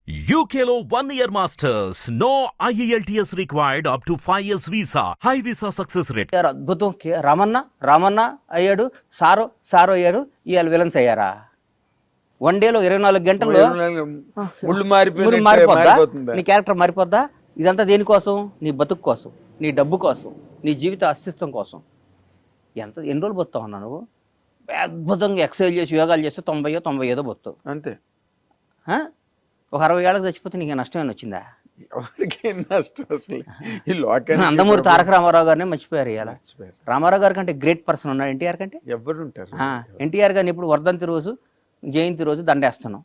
UKLO 1 year masters. No IELTS required up to 5 years visa. High visa success rate. గారు అద్భుతం రామన్న అయ్యాడు, సారో అయ్యాడు, ఇవాళ విలన్స్ అయ్యారా? వన్ డేలో 24 గంటల్లో ముళ్ళు మారిపోద్దా? మారిపోతుందా? నీ క్యారెక్టర్ మారిపోద్దా? ఇదంతా దేనికోసం? నీ బతుకు కోసం, నీ డబ్బు కోసం, నీ జీవిత అస్తిత్వం కోసం. ఎన్ని రోజులు బతుకుతావు అన్నా నువ్వు? అద్భుతంగా ఎక్సర్సైజ్ చేసి యోగాలు చేస్తే 90 బతుకుతావు అంతే. ఒక 60 ఏళ్ళకి చచ్చిపోతే నీకు నష్టమేనా వచ్చిందా? ఎవరికి నష్టం అసలు ఈ లోకానికి. నందమూరి తారక రామారావు గారిని మర్చిపోయారు. ఇలా రామారావు గారి కంటే గ్రేట్ పర్సన్ ఉన్నాడు ఎన్టీఆర్ కంటే. ఎవరు ఉంటారు? ఎన్టీఆర్ గారిని ఇప్పుడు వర్ధంతి రోజు, జయంతి రోజు దండేస్తున్నాం.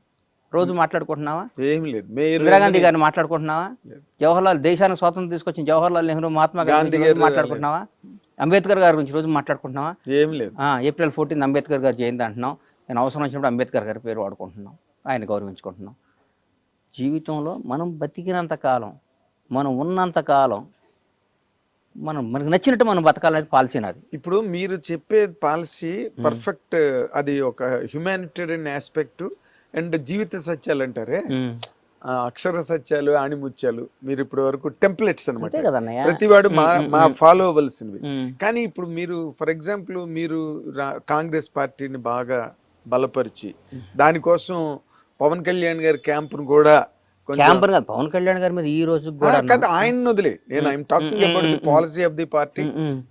రోజు మాట్లాడుకుంటున్నావా? ఏం లేదు. ఇందిరాగాంధీ గారిని మాట్లాడుకుంటున్నావా? జవహర్లాల్, దేశానికి స్వాతంత్రం తీసుకొచ్చిన జవహర్లాల్ నెహ్రూ, మహాత్మా గాంధీ గారిని మాట్లాడుకుంటున్నావా? అంబేద్కర్ గారి గురించి రోజు మాట్లాడుకుంటున్నావా? ఏం లేదు. ఏప్రిల్ 14 అంబేద్కర్ గారి జయంతి అంటున్నాం. నేను అవసరం వచ్చినప్పుడు అంబేద్కర్ గారి పేరు వాడుకుంటున్నాం, ఆయన గౌరవించుకుంటున్నాం. జీవితంలో మనం బతికినంత కాలం, మనం ఉన్నంత కాలం, మనకు నచ్చినట్టు మనం బతకాలనేది పాలసీ నాది. ఇప్పుడు మీరు చెప్పే పాలసీ పర్ఫెక్ట్. అది ఒక హ్యుమానిటేరియన్ ఆస్పెక్ట్ అండ్ జీవిత సత్యాలు అంటారే, అక్షర సత్యాలు, ఆణిముత్యాలు. మీరు ఇప్పుడు వరకు టెంప్లెట్స్ అనమాట, ప్రతివాడు మా ఫాలో అవ్వాల్సినవి. కానీ ఇప్పుడు మీరు ఫర్ ఎగ్జాంపుల్ మీరు కాంగ్రెస్ పార్టీని బాగా బలపరిచి దానికోసం పవన్ కళ్యాణ్ గారి క్యాంపును కూడా, పవన్ కళ్యాణ్ గారి మీద ఈ రోజు కూడా ఆయన వదిలే, నేను I'm talking about the policy of the party,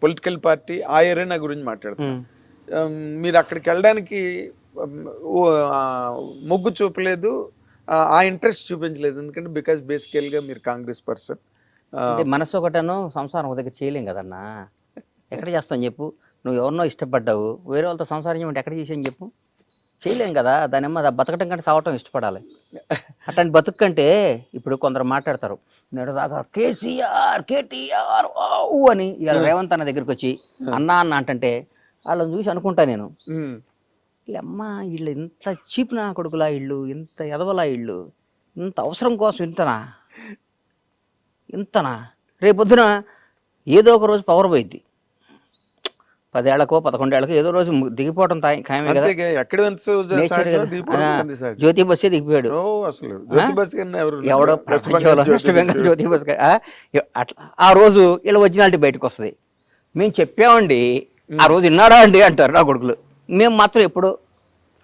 political party, ఆ ఏరియా గురించి మాట్లాడుతున్నాను. మీరు అక్కడికి వెళ్ళడానికి మొగ్గు చూపలేదు, ఆ ఇంట్రెస్ట్ చూపించలేదు. ఎందుకంటే బికాస్ బేసికల్ గా మీరు కాంగ్రెస్ పర్సన్. మనసు ఒకటను, సంసారం ఒక దగ్గర చేయలేం కదన్నా. ఎక్కడ చేస్తాను చెప్పు? నువ్వు ఎవరినో ఇష్టపడ్డావు, వేరే వాళ్ళతో సంసారం చేయమంటే ఎక్కడ చేసాను చెప్పు? చేయలేం కదా. దానిమ్మ బతకటం కంటే సావటం ఇష్టపడాలి. అట్లాంటి బతుకు కంటే ఇప్పుడు కొందరు మాట్లాడతారు, నేడు దాకా కేటీఆర్ అని, ఇవాళ రేవంత్ అన్న దగ్గరికి వచ్చి అన్నా అంటే వాళ్ళని చూసి అనుకుంటా నేను, అమ్మా వీళ్ళు ఇంత చీప్నా కొడుకులా, ఇళ్ళు ఇంత ఎదవలా, ఇళ్ళు ఇంత అవసరం కోసం ఇంతనా రేపొద్దున ఏదో ఒక రోజు పవర్ పోయిద్ది. 10 ఏళ్లకో 11 ఏళ్లకో ఏదో రోజు దిగిపోవడం ఖాయమే కదా. జ్యోతి బస్సే దిగిపోయాడు. ఎవడో వెస్ట్ బెంగాల్ జ్యోతి బస్ అట్లా ఆ రోజు ఇలా ఒరిజినాలిటీ బయటకు వస్తుంది. మేము చెప్పామండి, ఆ రోజు విన్నాడా అండి అంటారు నా కొడుకులు. మేము మాత్రం ఎప్పుడు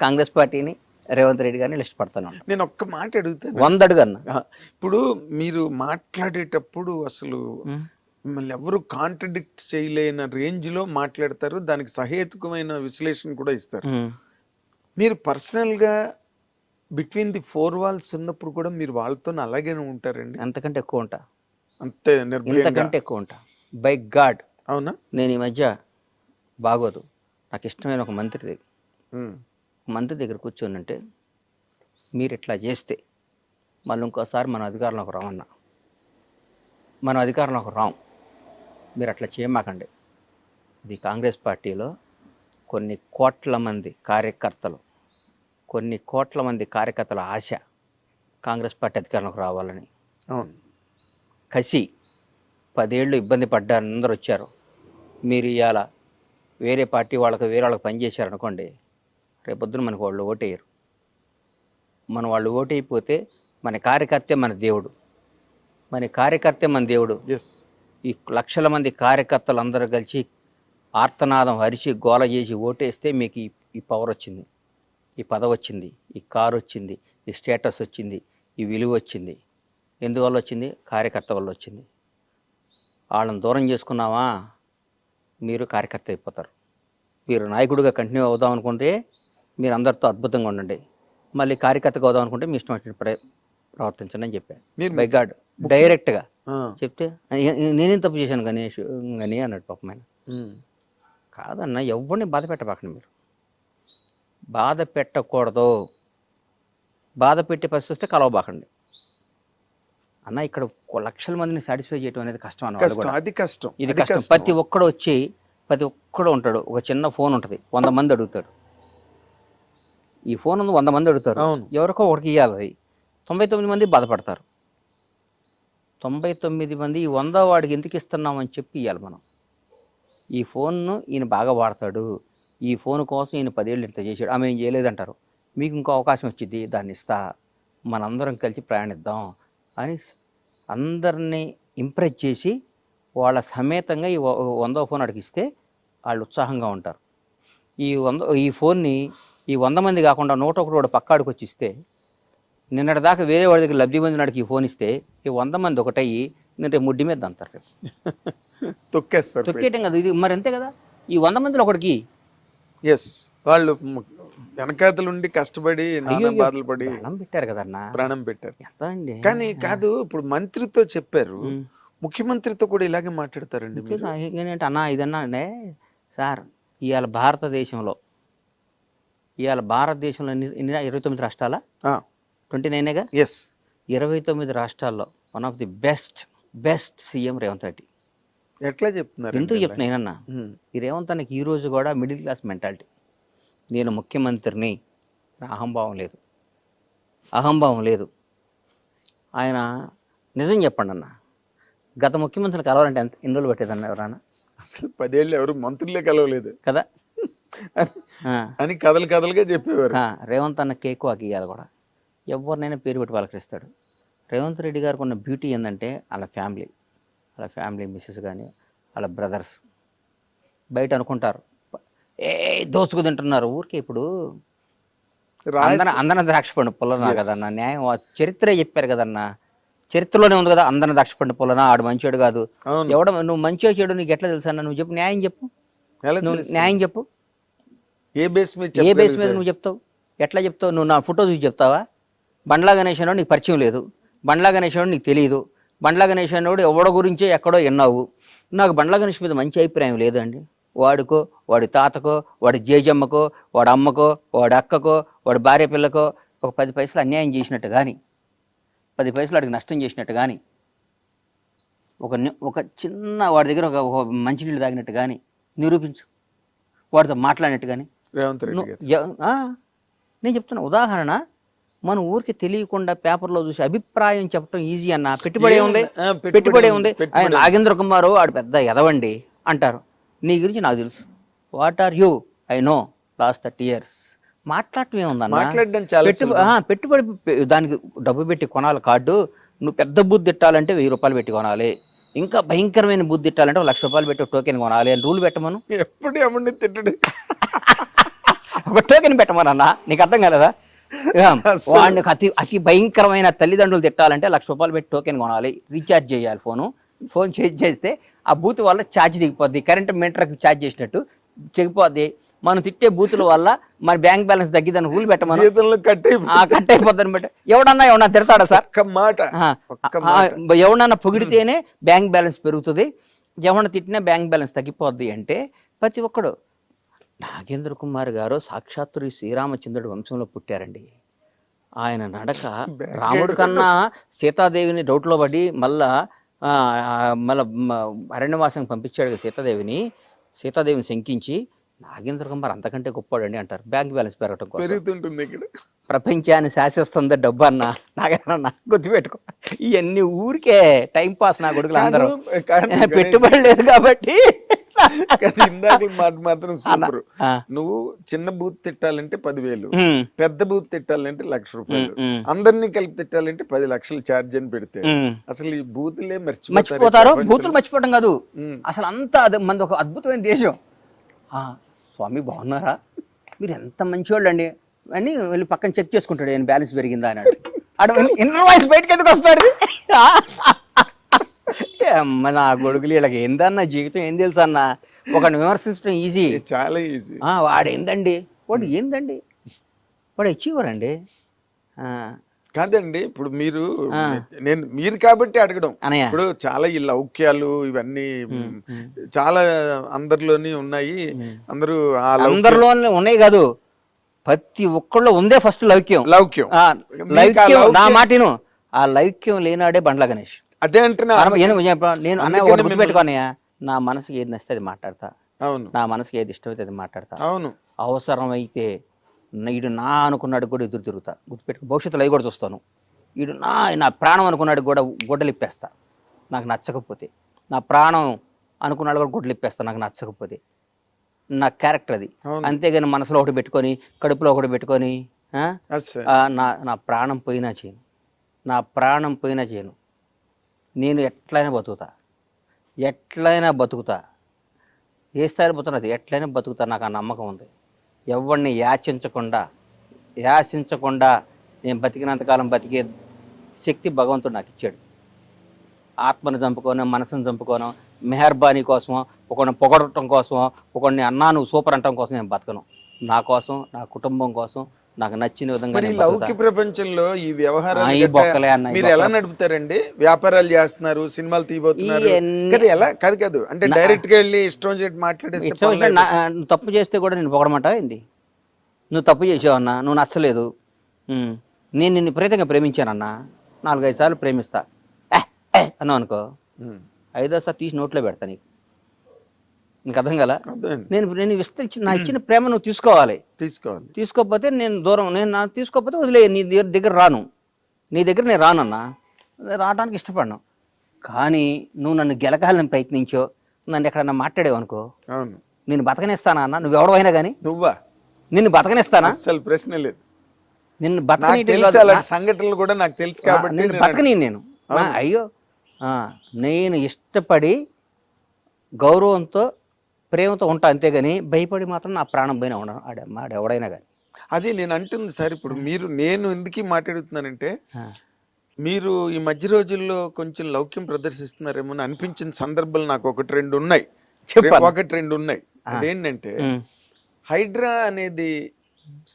కాంగ్రెస్ పార్టీని, రేవంత్ రెడ్డి గారిని ఇష్టపడతాను. నేను ఒక్క మాట అడుగుతాను, 100 అడుగన్నా. ఇప్పుడు మీరు మాట్లాడేటప్పుడు అసలు మిమ్మల్ని ఎవరు కాంట్రడిక్ట్ చేయలేని రేంజ్ లో మాట్లాడతారు, దానికి సహేతుకమైన విశ్లేషణ కూడా ఇస్తారు. మీరు పర్సనల్ గా బిట్వీన్ ది 4 walls ఉన్నప్పుడు కూడా మీరు వాళ్ళతో అలాగే ఉంటారండి? అంతకంటే ఎక్కువ ఉంటా. అంతే, ఇంతకంటే ఎక్కువ ఉంటా. By God. అవునా? నేను ఈ మధ్య బాగోదు, నాకు ఇష్టమైన ఒక మంత్రి దగ్గర కూర్చొని అంటే, మీరు ఇట్లా చేస్తే మళ్ళీ ఇంకోసారి మనం అధికారంలోకి రామన్నా, మనం అధికారంలోకి రాం, మీరు అట్లా చేయమాకండి. ఇది కాంగ్రెస్ పార్టీలో కొన్ని కోట్ల మంది కార్యకర్తల ఆశ కాంగ్రెస్ పార్టీ అధికారంలోకి రావాలని. కసి 10 ఏళ్ళు ఇబ్బంది పడ్డారు, అందరూ వచ్చారు. మీరు ఇవాళ వేరే పార్టీ వేరే వాళ్ళకి పనిచేశారనుకోండి, రేపొద్దున మనకు వాళ్ళు ఓటేయరు. వాళ్ళు ఓటైపోతే మన కార్యకర్తే మన దేవుడు. ఈ లక్షల మంది కార్యకర్తలు అందరూ కలిసి ఆర్తనాదం అరిచి గోల చేసి ఓటేస్తే మీకు ఈ పవర్ వచ్చింది, ఈ పదవి వచ్చింది, ఈ కారు వచ్చింది, ఈ స్టేటస్ వచ్చింది, ఈ విలువ వచ్చింది. ఎందువల్ల వచ్చింది? కార్యకర్త వల్ల వచ్చింది. వాళ్ళని దూరం చేసుకున్నావా, మీరు కార్యకర్త అయిపోతారు. మీరు నాయకుడిగా కంటిన్యూ అవుదాం అనుకుంటే మీరు అందరితో అద్భుతంగా ఉండండి, మళ్ళీ కార్యకర్తగా అవుదాం అనుకుంటే మీ ఇష్టం వచ్చిన ప్రవర్తించండి అని చెప్పాను. బై గాడ్ డైరెక్ట్గా చెప్తే నేనేం తప్పు చేశాను గణేష్ అని అన్నాడు పాపమైన. కాదన్న, ఎవరిని బాధ పెట్టబాకండి, మీరు బాధ పెట్టకూడదు. బాధ పెట్టే పరిస్థితి వస్తే కలవబాకండి అన్న. ఇక్కడ లక్షల మందిని సాటిస్ఫై చేయడం అనేది కష్టం అన్న. అది కష్టం, ఇది కష్టం. ప్రతి ఒక్కడు ఉంటాడు, ఒక చిన్న ఫోన్ ఉంటుంది, 100 మంది అడుగుతాడు. ఈ ఫోన్ 100 మంది అడుగుతారు, ఎవరికో ఒకరికి ఇవ్వాలి. 99 మంది బాధపడతారు. 99 మంది ఈ 100 వాడికి ఎందుకు ఇస్తున్నామని చెప్పి ఇవ్వాలి మనం. ఈ ఫోన్ను ఈయన బాగా వాడతాడు, ఈ ఫోన్ కోసం ఈయన 10 ఏళ్ళు ఇంత చేశాడు, ఆమె ఏం చేయలేదంటారు. మీకు ఇంకో అవకాశం వచ్చింది, దాన్ని ఇస్తా. మనందరం కలిసి ప్రయాణిద్దాం అని అందరినీ ఇంప్రెస్ చేసి వాళ్ళ సమేతంగా ఈ 100వ ఫోన్ అడిగిస్తే వాళ్ళు ఉత్సాహంగా ఉంటారు. ఈ ఫోన్ని ఈ 100 మంది కాకుండా 101 పక్కాడికి వచ్చి ఇస్తే, నిన్నటిదాకా వేరే వాడి దగ్గర లబ్ధి పొందినాడికి ఈ ఫోన్ ఇస్తే ఈ 100 మంది ఒకటయ్యి నేను రేపు ముడ్డి మీద అంటారు. రేపు తొక్కేస్తారు. తొక్కేయటం కదా ఇది, మరి అంతే కదా. ఈ 100 మందిలో ఒకటికి ఎస్, వాళ్ళు వెనకాతలుండి కష్టపడి నానా బాధలు పడి ప్రాణం పెట్టారు కదన్నా, ప్రాణం పెట్టారు. ఎంత అండి. కానీ కాదు, ఇప్పుడు మంత్రితో చెప్పారు, ముఖ్యమంత్రితో కూడా ఇలాగే మాట్లాడతారండి మీరు? ఏంటంటే అన్నా ఇదన్నా అంటే సార్, ఇవాళ భారతదేశంలో ఎన్ని 29 రాష్ట్రాల 29గా? ఎస్, 29 రాష్ట్రాల్లో one of the best CM Revanth Reddy. ఎట్లా చెప్తున్నారు? ఎందుకు చెప్తున్నానన్నా, ఈ రేవంత్ అన్నకి ఈ రోజు కూడా మిడిల్ క్లాస్ మెంటాలిటీ. నేను ముఖ్యమంత్రిని, అహంభావం లేదు. ఆయన నిజం చెప్పండి అన్న, గత ముఖ్యమంత్రిని కలవాలంటే ఎన్ని రోజులు పట్టేదన్న ఎవరన్నా? అసలు 10 ఏళ్ళు ఎవరు మంత్రులే కలవలేదు కదా అని కథలుగా చెప్పేవారు. రేవంత్ అన్న కేక్ వాకి ఇవ్వాలి కూడా, ఎవరినైనా పేరు పెట్టి పలకరిస్తాడు. రేవంత్ రెడ్డి గారికి ఉన్న బ్యూటీ ఏంటంటే వాళ్ళ ఫ్యామిలీ మిస్సెస్ కానీ వాళ్ళ బ్రదర్స్ బయట అనుకుంటారు దోచుకు తింటున్నారు ఊరికే. ఇప్పుడు అందరిని ద్రాక్ష పండు పొలనా కదన్నా, న్యాయం చరిత్రే చెప్పారు కదన్నా, చరిత్రలోనే ఉంది కదా, అందరిని ద్రాక్ష పండు పొలనా, ఆడు మంచివాడు కాదు. నువ్వు మంచిగా చెడు నీకు ఎట్లా తెలుసా? నువ్వు చెప్పు, న్యాయం చెప్పు, న్యాయం చెప్పు. ఏ బేస్ మీద నువ్వు చెప్తావు? ఎట్లా చెప్తావు? నువ్వు నా ఫోటో చూసి చెప్తావా? బండ్లా గణేష్ అన్నాడు నీకు పరిచయం లేదు, బండ్లా గణేష్ అన్నాడు నీకు తెలియదు, బండ్లా గణేష్ అన్నాడు ఎవడ గురించో ఎక్కడో విన్నావు. నాకు బండ్లా గణేష్ మీద మంచి అభిప్రాయం లేదండి. వాడికో, వాడి తాతకో, వాడి జేజమ్మకో, వాడి అమ్మకో, వాడి అక్కకో, వాడి భార్య పిల్లకో ఒక 10 పైసలు అన్యాయం చేసినట్టు కానీ, 10 పైసలు వాడికి నష్టం చేసినట్టు కానీ, ఒక చిన్న వాడి దగ్గర ఒక మంచినీళ్ళు తాగినట్టు కానీ నిరూపించు, వాడితో మాట్లాడినట్టు కానీ. నేను చెప్తున్నా ఉదాహరణ, మన ఊరికి తెలియకుండా పేపర్లో చూసి అభిప్రాయం చెప్పడం ఈజీ అన్న. పెట్టుబడి ఉంది. ఆయన నాగేంద్ర కుమారు ఆడు పెద్ద ఎదవండి అంటారు. నీ గురించి నాకు తెలుసు. What are you? I know last 30 years. మాట్లాడటం ఏముందన్న? పెట్టుబడి దానికి డబ్బు పెట్టి కొనాలి కార్డు. నువ్వు పెద్ద బూత్ తిట్టాలంటే 1000 రూపాయలు పెట్టి కొనాలి. ఇంకా భయంకరమైన బూత్ తిట్టాలంటే 1,00,000 రూపాయలు పెట్టి టోకెన్ కొనాలి అని రూల్ పెట్టమను. ఎప్పుడు ఎవరిని తిట్టడు, ఒక టోకెన్ పెట్టమనన్నా. నీకు అర్థం కాలేదా? వాడికి అతి భయంకరమైన తల్లిదండ్రులు తిట్టాలంటే 1,00,000 రూపాయలు పెట్టి టోకెన్ కొనాలి, రీఛార్జ్ చేయాలి. ఫోన్ చేస్తే ఆ బూత్ వల్ల ఛార్జ్ దిగిపోద్ది, కరెంట్ మీటర్కి ఛార్జ్ చేసినట్టు చెగిపోద్ది. మనం తిట్టే బూతుల వల్ల మన బ్యాంక్ బ్యాలెన్స్ తగ్గిదని రూల్ పెట్టమని, కట్ అయిపోద్దని బట్టి. ఎవడన్నా తిడతాడా సార్? ఎవడన్నా పొగిడితేనే బ్యాంక్ బ్యాలెన్స్ పెరుగుతుంది, ఎవడన్నా తిట్టినా బ్యాంక్ బ్యాలెన్స్ తగ్గిపోద్ది అంటే ప్రతి ఒక్కడు. నాగేంద్ర కుమార్ గారు సాక్షాత్తు శ్రీరామచంద్రుడి వంశంలో పుట్టారండి. ఆయన నడక రాముడి కన్నా సీతాదేవిని డౌట్లో పడి మళ్ళా అరణ్యవాసం పంపించాడు సీతాదేవిని శంకించి. నాగేంద్ర కుమార్ అంతకంటే గొప్పవాడండి అంటారు. బ్యాంక్ బ్యాలెన్స్ పెరగటం కోసం ప్రపంచాన్ని శాసిస్తుంది డబ్బు అన్న. నాగేంద్ర గుర్తుపెట్టుకో, ఇవన్నీ ఊరికే టైం పాస్. నా కొడుకులు అందరూ పెట్టుబడి లేదు కాబట్టి. ఇందాక మాట మాత్రం సూపర్. నువ్వు చిన్న బూత్ తిట్టాలంటే 10,000, పెద్ద బూత్ తిట్టాలంటే 1,00,000 రూపాయలు, అందరినీ కలిపి తిట్టాలంటే 10 లక్షలు ఛార్జ్ అని పెడితే అసలు ఈ బూతులే మర్చిపోతారు. బూతులు మర్చిపోవడం కాదు అసలు, అంతా మనది ఒక అద్భుతమైన దేశం. స్వామి బాగున్నారా, మీరు ఎంత మంచివాళ్ళు అండి అని వెళ్ళి పక్కన చెక్ చేసుకుంటాడు, నేను బ్యాలెన్స్ పెరిగిందా అని. అడు ఇన్నర్ వాయిస్ బయటకి ఎందుకు వస్తాడు? నా కొడుకులు వీళ్ళకి ఏందన్న జీవితం ఏం తెలుసు అన్న. ఒకటి విమర్శించడం ఈజీ, చాలా ఈజీ. వాడు ఏందండి వాడు అచీవర్ అండి. కాదండి, ఇప్పుడు మీరు కాబట్టి అడగడం. ఇప్పుడు చాలా ఈ లౌక్యాలు ఇవన్నీ చాలా అందరిలోని ఉన్నాయి. అందరిలోనే ఉన్నాయి కాదు, ప్రతి ఒక్కళ్ళు ఉందే ఫస్ట్ లౌక్యం. నా మాటను ఆ లౌక్యం లేనాడే బండ్ల గణేష్. అదే అంటున్నా నేను అన్నయ్య గుర్తుపెట్టుకోనయ్యా, నా మనసుకి ఏది నచ్చితే అది మాట్లాడతా. అవును, నా మనసుకి ఏది ఇష్టమైతే అది మాట్లాడతా. అవును, అవసరమైతే ఈడు నా అనుకున్నాడు కూడా ఎదురు తిరుగుతా. గుర్తుపెట్టుకో, భవిష్యత్తులో అవి కూడా చూస్తాను. ఈడు నా ప్రాణం అనుకున్నాడు కూడా గొడ్డలిప్పేస్తా నాకు నచ్చకపోతే. నా ప్రాణం అనుకున్నాడు కూడా గొడ్డలిప్పేస్తా నాకు నచ్చకపోతే. నా క్యారెక్టర్ అది. అంతేగాని మనసులో ఒకటి పెట్టుకొని కడుపులో ఒకటి పెట్టుకొని ఆ? Yes, sir. నా ప్రాణం పోయినా చేయను, నా ప్రాణం పోయినా చేయను. నేను ఎట్లయినా బతుకుతా, ఏ స్థాయిలో బతుకున్నది ఎట్లయినా బతుకుతా. నాకు ఆ నమ్మకం ఉంది. ఎవరిని యాచించకుండా నేను బతికినంతకాలం బతికే శక్తి భగవంతుడు నాకు ఇచ్చాడు. ఆత్మను చంపుకోను, మనసును చంపుకోను, మెహర్బానీ కోసమో, ఒకరిని పొగడటం కోసమో, ఒకరిని అన్నా నువ్వు సూపర్ అంటం కోసం నేను బతకను. నా కోసం, నా కుటుంబం కోసం, నాకు నచ్చిన విధంగా మరి నేను బతుకుతా. లౌకిక ప్రపంచంలో ఈ వ్యవహారాలు ఈ గట్రా బొక్కలే అన్న, ఈ మీరు ఎలా బొక్కలు. నడుపుతారండి? వ్యాపారాలు చేస్తున్నారు, సినిమాలు తీయబోతున్నారు ఇవన్నీ- కదా, ఎలా కాదు అంటే డైరెక్ట్ గా వెళ్ళి ఇష్టం వచ్చేట్టు మాట్లాడేస్తే ఇష్టం వచ్చినట్టు నువ్వు తప్పు చేస్తే కూడా నేను పొగడమంటావా ఏంటి? నువ్వు తప్పు చేసావన్నా, నువ్వు నచ్చలేదు, నేను నిన్ను విపరీతంగా ప్రేమించానన్నా, 4-5 సార్లు ప్రేమిస్తా అన్నావు అనుకో, ఉమ్. 5వ సారి తీసి నోట్లో పెడతా నీకు అర్థం కదా? అర్థమైంది. నేను నా ఇచ్చిన ప్రేమ నువ్వు తీసుకోవాలి. తీసుకోకపోతే నేను దూరం, తీసుకోకపోతే వదిలే, నీ దగ్గర రాను, నీ దగ్గర నేను రానన్నా, రావడానికి ఇష్టపడను. కానీ నువ్వు నన్ను గెలకాలని ప్రయత్నించో, నన్ను ఎక్కడన్నా మాట్లాడేవు అనుకో, అవును, నేను బతకనిస్తానా అన్న? నువ్వు ఎవడైనా కానీ నువ్వా? నిన్ను బతకనిస్తానా? అసలు ప్రశ్న లేదు. నిన్ను నాకు బతకని తెలుసు, అలాంటి సంఘటనలు కూడా నాకు తెలుసు కాబట్టి నేను బతకని నేను అయ్యో నేను ఇష్టపడి గౌరవంతో ప్రేమతో ఉంటా, అంతేగాని భయపడి మాత్రం నా ప్రాణం పైన ఉండను ఎవడైనా కానీ. అది నేను అంటుంది సార్. ఇప్పుడు నేను ఎందుకు మాట్లాడుతున్నానంటే, మీరు ఈ మధ్య రోజుల్లో కొంచెం లౌక్యం ప్రదర్శిస్తున్నారేమో అని అనిపించిన సందర్భాలు నాకు 1-2 ఉన్నాయి. చెప్పాలి. 1-2 ఉన్నాయి. అదేంటంటే, హైడ్రా అనేది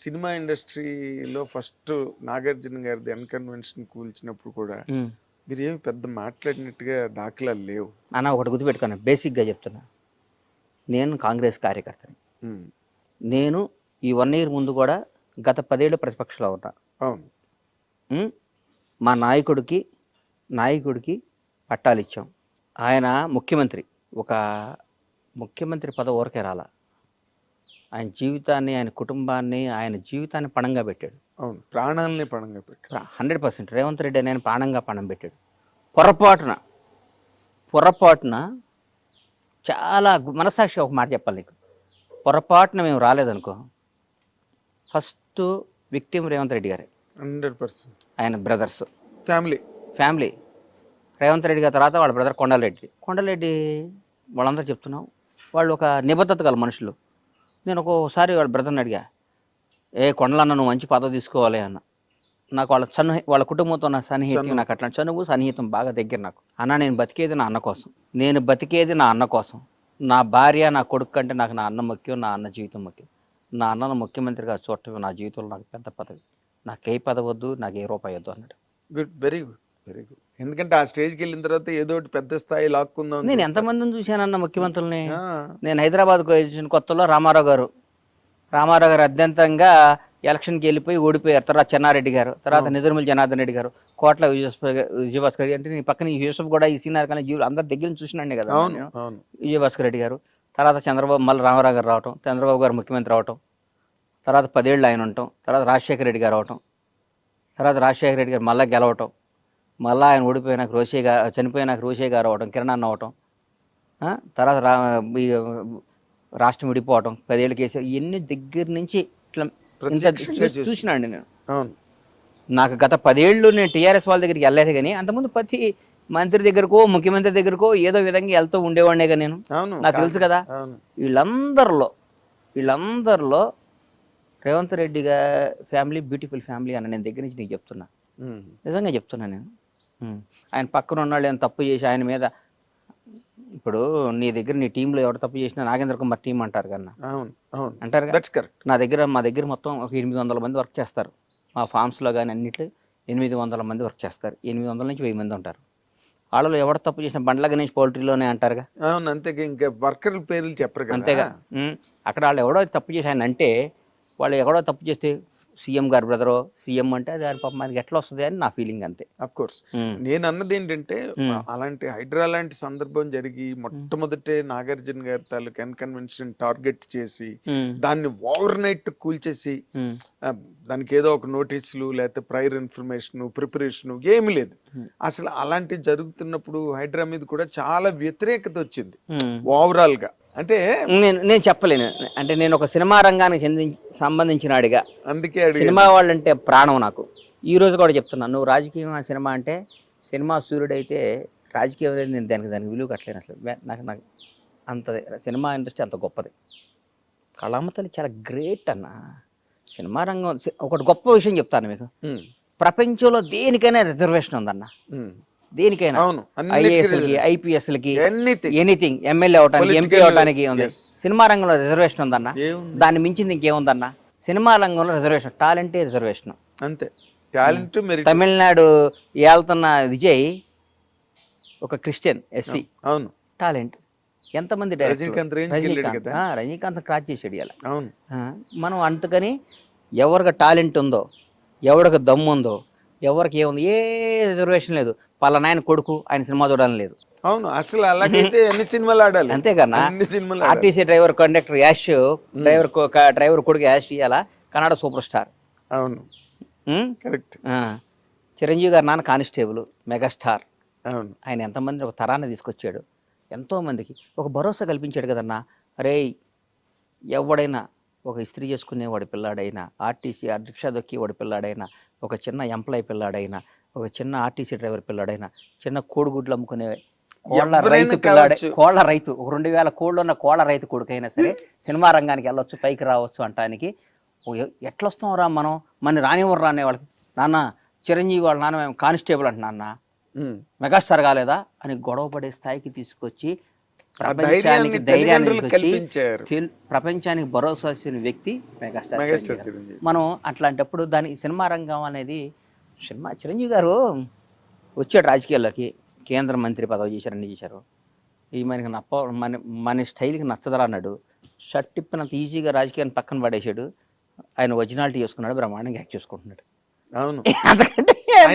సినిమా ఇండస్ట్రీలో ఫస్ట్ నాగార్జున గారిది అన్కన్వెన్షన్ కూల్చినప్పుడు కూడా మీరు ఏమి పెద్ద మాట్లాడినట్టుగా దాఖలాలు లేవు అన్న. ఒకటి గుర్తుపెట్టుకున్నా, బేసిక్గా చెప్తున్నా, నేను కాంగ్రెస్ కార్యకర్తని. నేను ఈ 1 year ముందు కూడా గత 10 ఏళ్ళు ప్రతిపక్షంలో ఉన్నా. అవును. మా నాయకుడికి పట్టాలు ఇచ్చాం. ఆయన ముఖ్యమంత్రి, ఒక ముఖ్యమంత్రి పదవి ఊరికే రాలా. ఆయన జీవితాన్ని, ఆయన కుటుంబాన్ని, ఆయన జీవితాన్ని పణంగా పెట్టాడు. అవును, ప్రాణాలని పణంగా పెట్టాడు. 100% రేవంత్ రెడ్డి అని ప్రాణంగా పణం పెట్టాడు. పొరపాటున చాలా మనసాక్షి ఒక మాట చెప్పాలి నీకు, పొరపాటున మేము రాలేదనుకో, ఫస్ట్ విక్టిమ్ రేవంత్ రెడ్డి గారే. 100%. ఆయన బ్రదర్స్ ఫ్యామిలీ రేవంత్ రెడ్డి గారి తర్వాత వాళ్ళ బ్రదర్ కొండలరెడ్డి వాళ్ళందరూ చెప్తున్నాం, వాళ్ళు ఒక నిబద్ధత గల మనుషులు. నేను ఒక్కోసారి వాళ్ళ బ్రదర్ని అడిగా, కొండలన్న నువ్వు మంచి పదవి తీసుకోవాలి అన్న. నాకు వాళ్ళ కుటుంబంతో ఉన్న సన్నిహితం, నాకు అట్లాంటి చనువు సన్నిహితం బాగా దగ్గర. నాకు అన్న, నేను బతికేది నా అన్న కోసం, నా భార్య, నా కొడుకు కంటే నాకు నా అన్న ముఖ్యం, నా అన్న జీవితం ముఖ్యం. నా అన్నను ముఖ్యమంత్రిగా చూడటం నా జీవితంలో నాకు పెద్ద పదవి, నాకు ఏ పదవి వద్దు, నాకు ఏ రూపాయి వద్దు అన్నాడు. Good, very good. ఎందుకంటే ఆ స్టేజ్కి వెళ్ళిన తర్వాత ఏదో ఒకటి పెద్ద స్థాయి లాక్కుందాం. నేను ఎంతమందిని చూశానన్న ముఖ్యమంత్రుల్ని. నేను హైదరాబాద్కు వచ్చిన కొత్తలో రామారావు గారు అత్యంతంగా ఎలక్షన్కి వెళ్ళిపోయి ఓడిపోయారు. తర్వాత చెన్నారెడ్డి గారు, తర్వాత నిజర్మల్ జనార్దన్ రెడ్డి గారు, కోట్ల విజయభాస్కర్ రెడ్డి, అంటే నీ పక్కన యూసఫ్ కూడా ఈ సీనియర్ కానీ అందరి దగ్గర నుంచి చూసినండి కదా విజయభాస్కర్ రెడ్డి గారు. తర్వాత చంద్రబాబు, మళ్ళీ రామారావు గారు రావటం, చంద్రబాబు గారు ముఖ్యమంత్రి అవటం, తర్వాత 10 ఏళ్ళు ఆయన ఉండటం, తర్వాత రాజశేఖర రెడ్డి గారు అవటం, తర్వాత రాజశేఖర రెడ్డి గారు మళ్ళీ గెలవటం, మళ్ళీ ఆయన ఓడిపోయినాక చనిపోయినాక రోషే గారు అవటం, కిరణ్ అన్న అవటం, తర్వాత రాష్ట్రం విడిపోవటం, 10 ఏళ్ళు కేసీఆర్, ఇవన్నీ దగ్గర నుంచి ఇట్లా చూసినాండి నేను. నాకు గత 10 ఏళ్ళు నేను టీఆర్ఎస్ వాళ్ళ దగ్గరికి వెళ్ళలేదు, కానీ అంతకుముందు ప్రతి మంత్రి దగ్గరకో, ముఖ్యమంత్రి దగ్గరకో ఏదో విధంగా వెళ్తూ ఉండేవాడినే కదా నేను. నాకు తెలుసు కదా. వీళ్ళందరిలో Revanth Reddy family beautiful family అన్న నేను దగ్గర నుంచి నీకు చెప్తున్నా, నిజంగా చెప్తున్నా నేను. ఆయన పక్కన ఉన్న వాళ్ళు ఏమైనా తప్పు చేసి ఆయన మీద, ఇప్పుడు నీ దగ్గర నీ టీంలో ఎవరు తప్పు చేసినా నాగేంద్ర కుమార్ టీం అంటారు కన్నా, అంటారు. మా దగ్గర మొత్తం ఒక 800 మంది వర్క్ చేస్తారు. మా ఫామ్స్లో కానీ అన్నిట్లో 800 మంది వర్క్ చేస్తారు. 800 నుంచి 1000 మంది ఉంటారు. వాళ్ళలో ఎవరు తప్పు చేసిన బండ్ల గణేష్ పౌల్ట్రీలోనే అంటారుగా. అంతే, ఇంకా వర్కర్ల పేర్లు చెప్పరు. అంతేగా. అక్కడ వాళ్ళు ఎవడో తప్పు చేసి ఆయన అంటే, వాళ్ళు ఎవడో తప్పు చేస్తే సీఎం గారు బ్రదరో, సీఎం అంటే అది పాపం మనకి ఎట్లా వస్తుంది అని నా ఫీలింగ్ అంతే. Of course. నేను అన్నది ఏంటంటే, అలాంటి హైడ్రా లాంటి సందర్భం జరిగి మొట్టమొదటే నాగార్జున గారి తాలూకు అన్కన్వెన్షన్ టార్గెట్ చేసి దాన్ని ఓవర్ నైట్ కూల్చేసి దానికి ఏదో ఒక నోటీసులు లేకపోతే ప్రైర్ ఇన్ఫర్మేషన్ ప్రిపరేషన్ ఏమి లేదు. అసలు అలాంటివి జరుగుతున్నప్పుడు హైడ్రా మీద కూడా చాలా వ్యతిరేకత వచ్చింది ఓవరాల్ గా. అంటే నేను చెప్పలేను. అంటే నేను ఒక సినిమా రంగానికి సంబంధించిన వాడిగా అందుకే సినిమా వాళ్ళంటే ప్రాణం నాకు. ఈ రోజు కూడా చెప్తున్నాను, నువ్వు రాజకీయం సినిమా అంటే సినిమా సూర్యుడైతే రాజకీయం అనేది నేను దానికి విలువ కట్టలేను అసలు. నాకు అంత సినిమా ఇండస్ట్రీ అంత గొప్పది. కళామ తల్లి చాలా గ్రేట్ అన్న. సినిమా రంగం ఒకటి గొప్ప విషయం చెప్తాను మీకు. ప్రపంచంలో దేనికైనా రిజర్వేషన్ ఉందన్న. దేనికైనా ఐఏఎస్లకి, ఐపీఎస్లకి, ఎనీథింగ్, ఎమ్మెల్యే అవడానికి, ఎంపీ అవడానికి ఉంది. సినిమా రంగంలో రిజర్వేషన్ ఉందన్న. దాన్ని మించింది ఇంకేముందన్న? సినిమా రంగంలో రిజర్వేషన్, టాలెంటే రిజర్వేషన్ అంతే. టాలెంట్. తమిళనాడు ఏళ్తున్న విజయ్ ఒక క్రిస్టియన్ ఎస్సీ. అవును, టాలెంట్. ఎంతమంది రజనీకాంత్ క్రాచ్ చేసాడు ఇలా. అవును, మనం అంతకని ఎవరికి టాలెంట్ ఉందో, ఎవరికి దమ్ము ఉందో, ఎవరికి ఏముంది, ఏ రిజర్వేషన్ లేదు. పలానాయన కొడుకు ఆయన సినిమా చూడాలని లేదు. అవును, అసలు అలాగైతే ఎన్ని సినిమాలు ఆడాలి. అంతేకన్నా. RTC driver, conductor Yash, driver కొడుకు యాష్ ఇవాళ కన్నడ సూపర్ స్టార్. అవును, కరెక్ట్. చిరంజీవి గారు నాన్న కానిస్టేబుల్, మెగాస్టార్. అవును, ఆయన ఎంతమంది ఒక తరాన్ని తీసుకొచ్చాడు, ఎంతోమందికి ఒక భరోసా కల్పించాడు కదన్నా. అరే ఎవడైనా, ఒక ఇస్త్రీ చేసుకునేవాడి పిల్లాడైనా, ఆర్టీసీ రిక్షా దొక్కేవాడి పిల్లాడైనా, ఒక చిన్న ఎంప్లాయ్ పిల్లాడైనా, ఒక చిన్న ఆర్టీసీ డ్రైవర్ పిల్లాడైనా, చిన్న కోడిగుడ్లు అమ్ముకునే కోళ్ళ రైతు, ఒక 2000 కోళ్ళు ఉన్న కోళ్ళ రైతు కొడుకైనా సరే సినిమా రంగానికి వెళ్ళొచ్చు, పైకి రావచ్చు అంటానికి. ఎట్లొస్తాం రా మనం, మన రానివ్వరు రానే వాళ్ళకి. నాన్న చిరంజీవి వాళ్ళ నాన్న మేము కానిస్టేబుల్ అంట, నాన్న మెగాస్టార్ కాలేదా అని గొడవ పడే స్థాయికి తీసుకొచ్చి ప్రపంచానికి ధైర్యాన్ని తీసుకొచ్చి ప్రపంచానికి భరోసా ఇచ్చిన వ్యక్తి మెగాస్టార్. మనం అట్లాంటప్పుడు దాని సినిమా రంగం అనేది చిరంజీవి గారు వచ్చాడు రాజకీయాల్లోకి, కేంద్ర మంత్రి పదవి చేశారు, అన్ని చేశారు. ఈ మనకి మన స్టైల్కి నచ్చదరా అన్నాడు. షర్ట్ తిప్పినంత ఈజీగా రాజకీయాన్ని పక్కన పడేసాడు. ఆయన ఒరిజినాలిటీ చేసుకున్నాడు, బ్రహ్మాండంగా యాక్ట్ చేసుకుంటున్నాడు. అవును,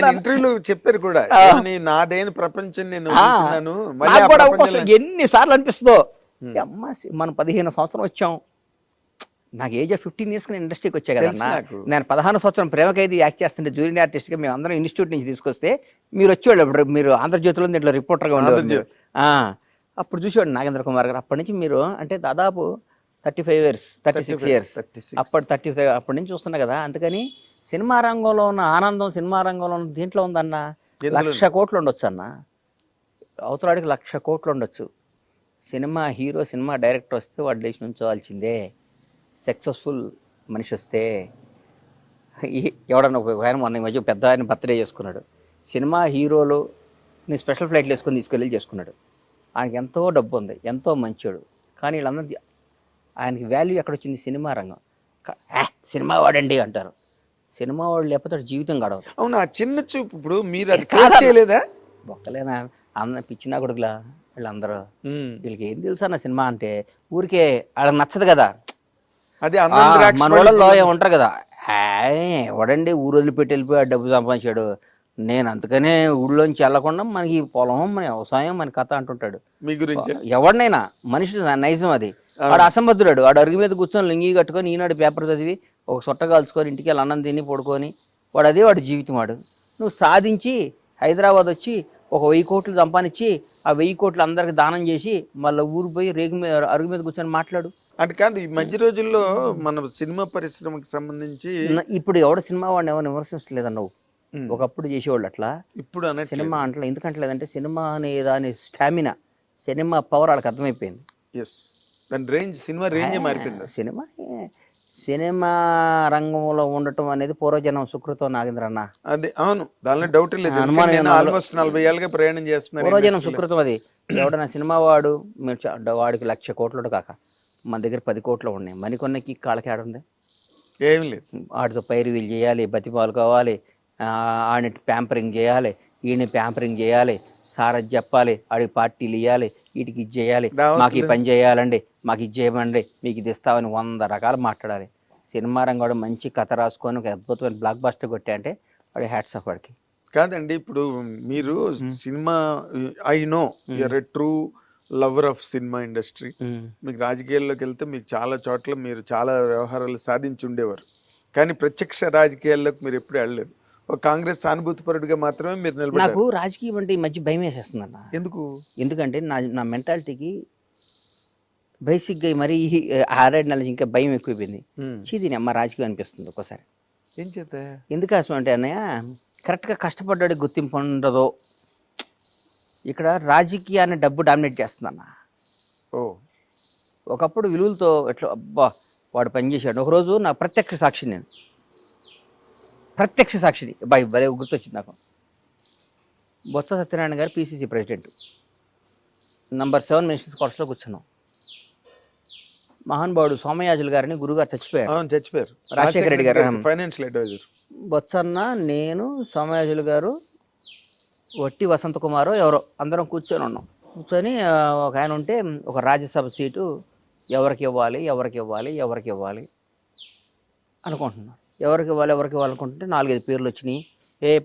ఇంటర్వ్యూలో చెప్పారు కూడా, నాదేని ప్రపంచం నేను ఎన్నిసార్లు అనిపిస్తుందో. అమ్మ మనం 15 సంవత్సరం వచ్చాం. నాకు ఏజ్ 15 ఇయర్స్ ఇండస్ట్రీకి వచ్చా కదన్నా. నేను 16 సంవత్సరం ప్రేమ ఖైదీ యాక్ట్ చేస్తుంటే జూనియర్ ఆర్టిస్ట్గా మేము అందరం ఇన్స్టిట్యూట్ నుంచి తీసుకొస్తే మీరు వచ్చేవాళ్ళు. మీరు ఆంధ్రజ్యోతిలో దీంట్లో రిపోర్టర్గా ఉండేవాళ్ళు. అప్పుడు చూసేవాడు నాగేంద్ర కుమార్ గారు. అప్పటి నుంచి మీరు అంటే దాదాపు 35 ఇయర్స్, 36 ఇయర్స్, అప్పటి 35 అప్పటి నుంచి చూస్తున్నా కదా. అందుకని సినిమా రంగంలో ఉన్న ఆనందం, సినిమా రంగంలో ఉన్న దీంట్లో ఉందన్న. 1,00,000 కోట్లు ఉండొచ్చు అన్న, అవతలాడికి 1,00,000 కోట్లు ఉండొచ్చు. సినిమా హీరో, సినిమా డైరెక్టర్ వస్తే వాడు లేచి నుంచోవాల్సిందే. సక్సెస్ఫుల్ మనిషి వస్తే ఎవడన్నా ఆయన మొన్న ఈ మధ్య పెద్ద ఆయన బర్త్డే చేసుకున్నాడు. సినిమా హీరోలు నీ స్పెషల్ ఫ్లైట్లు వేసుకొని తీసుకెళ్ళి చేసుకున్నాడు. ఆయనకి ఎంతో డబ్బు ఉంది, ఎంతో మంచోడు. కానీ వీళ్ళందరూ ఆయనకి వాల్యూ ఎక్కడొచ్చింది? సినిమా రంగం. సినిమా వాడండి అంటారు. సినిమా వాడు లేకపోతే జీవితం గడవదు. అవును, ఆ చిన్న చూపు. ఇప్పుడు మీరు అది క్రాస్ చేయలేదా? బొక్కలేనా పిచ్చినా కొడుకులా వీళ్ళందరూ. వీళ్ళకి ఏం తెలుసా నా సినిమా అంటే? ఊరికే వాళ్ళకి నచ్చదు కదా. అదే మన వాళ్ళలో ఉంటారు కదా, ఎవడండి ఊరు వదిలిపెట్టి వెళ్ళిపోయి డబ్బు సంపాదించాడు, నేను అందుకనే ఊళ్ళోంచి వెళ్ళకుండా మనకి పొలం, మన వ్యవసాయం, మన కథ అంటుంటాడు. మీ గురించి ఎవడినైనా మనిషి నైజం అది. వాడు అసంబద్ధుడు. వాడు అరుగు మీద కూర్చొని లింగి కట్టుకొని ఈనాడు పేపర్ చదివి ఒక సొట్ట కాల్చుకొని ఇంటికి వెళ్ళి అన్నం తిని పడుకొని వాడు అదే వాడి జీవితం. వాడు నువ్వు సాధించి హైదరాబాద్ వచ్చి ఒక 1000 కోట్లు సంపాదించి ఆ 1000 కోట్లు అందరికి దానం చేసి మళ్ళీ ఊరు పోయి అరుగు మీద కూర్చొని మాట్లాడు. అంటే కాదు, ఈ మధ్య రోజుల్లో మన సినిమా పరిశ్రమకి సంబంధించి ఇప్పుడు ఎవడ సినిమా వాడిని ఎవరు విమర్శించలేదా నువ్వు? ఒకప్పుడు చేసేవాళ్ళు అట్లా, ఇప్పుడు సినిమా అంటలే. ఎందుకంటలేదంటే సినిమా అనే దాని స్టామినా, సినిమా పవర్ వాళ్ళకి అర్థమైపోయింది. సినిమా రేంజ్ మారిపోయింది. సినిమా రంగంలో ఉండటం అనేది పూర్వజనం సుకృతం నాగేంద్ర అన్న. అది అవును, దానిలో డౌట్ లేదు. ఆల్మోస్ట్ 40 ఏళ్ళుగా ప్రయాణం చేస్తున్నారు. పూర్వజనం సుకృతం అది. ఎవడన్నా సినిమా వాడు వాడికి 1,00,000 కోట్లు కాక మన దగ్గర 10 కోట్లు ఉన్నాయి. మరికొన్నకి కాళ్ళకి ఆడుంది ఏం లేదు. వాడితో పైరువీలు చేయాలి, బతిమాలు కావాలి, ఆడిని ప్యాంపరింగ్ చేయాలి, ఈయన ప్యాంపరింగ్ చేయాలి, సారథ్ చెప్పాలి, ఆడికి పార్టీలు ఇవ్వాలి, వీటికి ఇది చేయాలి, మాకు ఈ పని చేయాలండి, మాకు ఇది చేయమండి, మీకు ఇది ఇస్తామని 100 రకాలు మాట్లాడాలి. సినిమా రంగం మంచి కథ రాసుకొని ఒక అద్భుతమైన బ్లాక్ బస్టర్ కొట్టా అంటే వాడి హ్యాట్స్ ఆఫ్ వాడికి. కాదండి, ఇప్పుడు మీరు cinema, I know you are a true lover of cinema industry. మీకు రాజకీయాల్లోకి వెళ్తే మీకు చాలా చోట్ల మీరు చాలా వ్యవహారాలు సాధించి ఉండేవారు. కానీ ప్రత్యక్ష రాజకీయాల్లోకి మీరు ఎప్పుడు వెళ్ళలేదు. ఒక కాంగ్రెస్ సానుభూతిపరుడిగా మాత్రమే మీరు నిలబడ్డారు. నాకు రాజకీయం అంటే ఈ మధ్య భయం వేసేస్తుంది అన్న. ఎందుకంటే నా మెంటాలిటీకి బేసిక్గా మరి ఈ 6 నెలల నుంచి ఇంకా భయం ఎక్కువైపోయింది. దీని అమ్మ రాజకీయం అనిపిస్తుంది ఒక్కోసారి. ఏం చేద్దా? ఎందుకోసం అంటే అన్నయ్య, కరెక్ట్గా కష్టపడ్డాడు గుర్తింపు ఉండదో. ఇక్కడ రాజకీయాన్ని డబ్బు డామినేట్ చేస్తుందన్న. ఓ ఒకప్పుడు విలువలతో ఎట్లా అబ్బా వాడు పనిచేశాడు. ఒకరోజు నా ప్రత్యక్ష సాక్షిని నేను, ప్రత్యక్ష సాక్షిని బాయ్ భలే గుర్తొచ్చింది నాకు. బొత్స సత్యనారాయణ గారు పిసిసి ప్రెసిడెంట్, నంబర్ 7 మినిస్టర్స్ కోర్సులో కూర్చున్నాం. మహానుభావుడు సోమయాజులు గారిని గురుగారు చచ్చిపోయారు. అవును, చచ్చిపోయారు. రాజశేఖర రెడ్డి గారు ఫైనాన్షియల్ అడ్వైజర్. బొత్సన్న, నేను, సోమయాజులు గారు, వట్టి వసంత కుమారు ఎవరో అందరం కూర్చొని ఉన్నాం. కూర్చొని ఒక ఆయన ఉంటే ఒక రాజ్యసభ సీటు ఎవరికి ఇవ్వాలి ఎవరికి ఇవ్వాలి ఎవరికి ఇవ్వాలి అనుకుంటున్నారు. ఎవరికి ఇవ్వాలి అనుకుంటుంటే 4-5 పేర్లు వచ్చినాయి.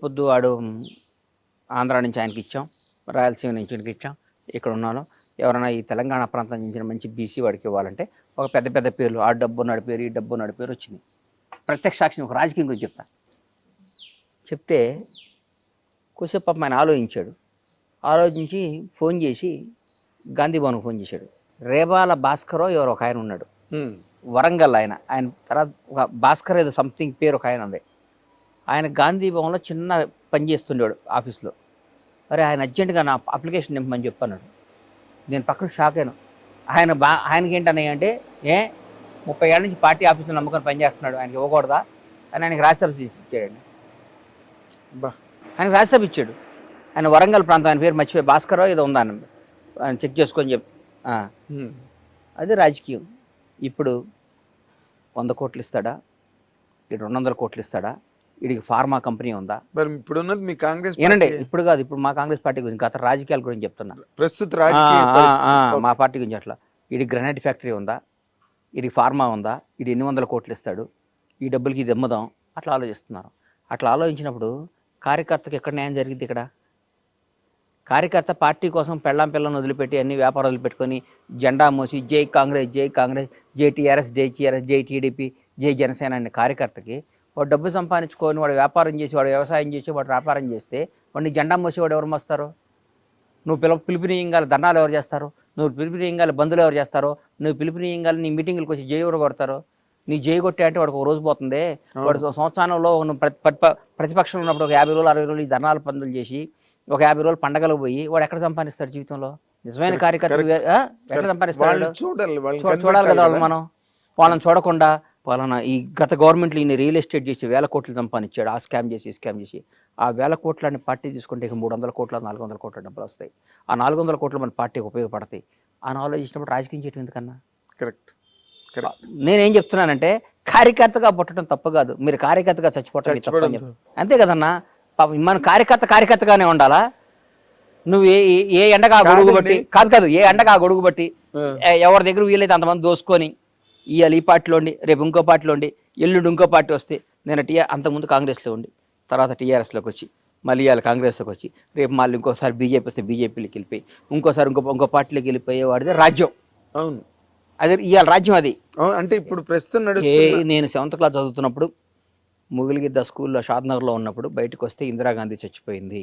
పొద్దు వాడు ఆంధ్ర నుంచి ఆయనకి ఇచ్చాం, రాయలసీమ నుంచి ఆయనకి ఇచ్చాం, ఇక్కడ ఉన్నాను. ఎవరైనా ఈ తెలంగాణ ప్రాంతం నుంచి మంచి బీసీ వాడికి ఇవ్వాలంటే ఒక పెద్ద పెద్ద పేర్లు, ఆ డబ్బు ఉన్నాడు పేరు, ఈ డబ్బు ఉన్నాడు పేరు వచ్చింది. ప్రత్యక్ష సాక్షిని ఒక రాజకీయం గురించి చెప్తే కొద్దిసేపు పాపం ఆయన ఆలోచించాడు. ఆలోచించి ఫోన్ చేసి గాంధీ భవన్కి ఫోన్ చేశాడు. రేబాల భాస్కరో ఎవరు ఒక ఆయన ఉన్నాడు, వరంగల్. ఆయన తర్వాత ఒక భాస్కర్ ఏదో సంథింగ్ పేరు ఒక ఆయన ఉంది. ఆయన గాంధీ భవన్లో చిన్న పని చేస్తుండేవాడు ఆఫీస్లో. అరే ఆయన అర్జెంటుగా నా అప్లికేషన్ నింపమని చెప్పన్నాడు. నేను పక్కన షాక్ అయ్యాను. ఆయనకి ఏంటన్నాయి అంటే 30 ఏళ్ళ నుంచి పార్టీ ఆఫీసులో నమ్ముకొని పనిచేస్తున్నాడు, ఆయనకి ఇవ్వకూడదా అని ఆయనకి రాజ్యసభ ఇచ్చాడండి. ఆయనకి రాజ్యసభ ఇచ్చాడు. ఆయన వరంగల్ ప్రాంతం, ఆయన పేరు మర్చిపోయి భాస్కరో ఏదో ఉందా ఆయన చెక్ చేసుకొని అది రాజకీయం. ఇప్పుడు 100 కోట్లు ఇస్తాడా, 200 కోట్లు ఇస్తాడా, వీడికి ఫార్మా కంపెనీ ఉందా? మరి ఇప్పుడు ఉన్నది మీ కాంగ్రెస్ ఏనండి, ఇప్పుడు కాదు, ఇప్పుడు మా కాంగ్రెస్ పార్టీ గురించి, గత రాజకీయాల గురించి చెప్తున్నా. ప్రస్తుత మా పార్టీ గురించి అట్లా. వీడికి గ్రనైట్ ఫ్యాక్టరీ ఉందా, వీడికి ఫార్మా ఉందా, వీడు 800 కోట్లు ఇస్తాడు, ఈ డబ్బులకి ఇది అమ్ముదాం, అట్లా ఆలోచిస్తున్నారు. అట్లా ఆలోచించినప్పుడు కార్యకర్తకి ఎక్కడ న్యాయం జరిగింది? ఇక్కడ కార్యకర్త పార్టీ కోసం పిల్లని వదిలిపెట్టి అన్ని వ్యాపారాలు వదిలిపెట్టుకొని జెండా మోసి జై కాంగ్రెస్ జై కాంగ్రెస్, జై టీఆర్ఎస్ జై టీఆర్ఎస్, జై టీడీపీ, జై జనసేన అనే కార్యకర్తకి వాడు డబ్బు సంపాదించుకొని వాడు వ్యాపారం చేసి, వాడు వ్యవసాయం చేసి, వాడు వ్యాపారం చేస్తే వాడిని జెండా మోసి వాడు ఎవరు మోస్తారు? నువ్వు పిలుపునీయంగాలి ధర్నాలు ఎవరు చేస్తారు? నువ్వు పిలుపునీయంగాలి బంధువులు ఎవరు చేస్తారో? నువ్వు పిలుపునీయంగాలి నీ మీటింగ్లకు వచ్చి జై ఎవరు కొడతారో? నీ జై కొట్టే అంటే వాడికి ఒక రోజు పోతుంది. వాడు సంవత్సరంలో ప్రతిపక్షంలో ఉన్నప్పుడు ఒక 50 రోజులు 60 రోజులు ఈ ధర్నాలు పనులు చేసి ఒక 50 రోజులు పండగలకు పోయి వాడు ఎక్కడ సంపాదిస్తాడు జీవితంలో? నిజమైన కార్యకర్త ఎక్కడ సంపాదిస్తాడు? చూడాలి కదా మనం. వాళ్ళని చూడకుండా వాళ్ళని ఈ గత గవర్నమెంట్లో ఈయన రియల్ ఎస్టేట్ చేసి 1000 కోట్లు సంపాదించాడు. ఆ స్కామ్ చేసి ఆ 1000 కోట్లని పార్టీ తీసుకుంటే 300 కోట్ల 400 కోట్ల డబ్బులు వస్తాయి. ఆ 400 కోట్లు మన పార్టీకి ఉపయోగపడతాయి అని ఆలోచించినప్పుడు రాజకీయం చేయడం ఎందుకన్నా? కరెక్ట్. నేనేం చెప్తున్నానంటే కార్యకర్తగా పుట్టడం తప్పు కాదు, మీరు కార్యకర్తగా చచ్చిపోవటం అంతే కదన్నా. మన కార్యకర్తగానే ఉండాలా? నువ్వు ఏ ఎండగా గొడుగు బట్టి కాదు ఏ ఎండగా గొడుగు బట్టి ఎవరి దగ్గర వీలైతే అంతమంది దోసుకొని ఇవాళ ఈ పార్టీలో ఉండి, రేపు ఇంకో పార్టీలో ఉండి, ఎల్లుండి ఇంకో పార్టీ వస్తే, నేను అంతకుముందు కాంగ్రెస్లో ఉండి తర్వాత టీఆర్ఎస్లోకి వచ్చి మళ్ళీ ఇవాళ కాంగ్రెస్లోకి వచ్చి రేపు మళ్ళీ ఇంకోసారి బీజేపీ వస్తే బీజేపీలోకి వెళ్ళిపోయి ఇంకోసారి ఇంకో పార్టీలోకి వెళ్ళిపోయేవాడిదే రాజ్యం. అవును, అదే ఇవాళ రాజ్యం అది. అంటే ఇప్పుడు ప్రస్తుతం నేను 7th క్లాస్ చదువుతున్నప్పుడు ముగిలిగిద్ద స్కూల్లో షాద్నగర్లో ఉన్నప్పుడు బయటకు వస్తే ఇందిరాగాంధీ చచ్చిపోయింది.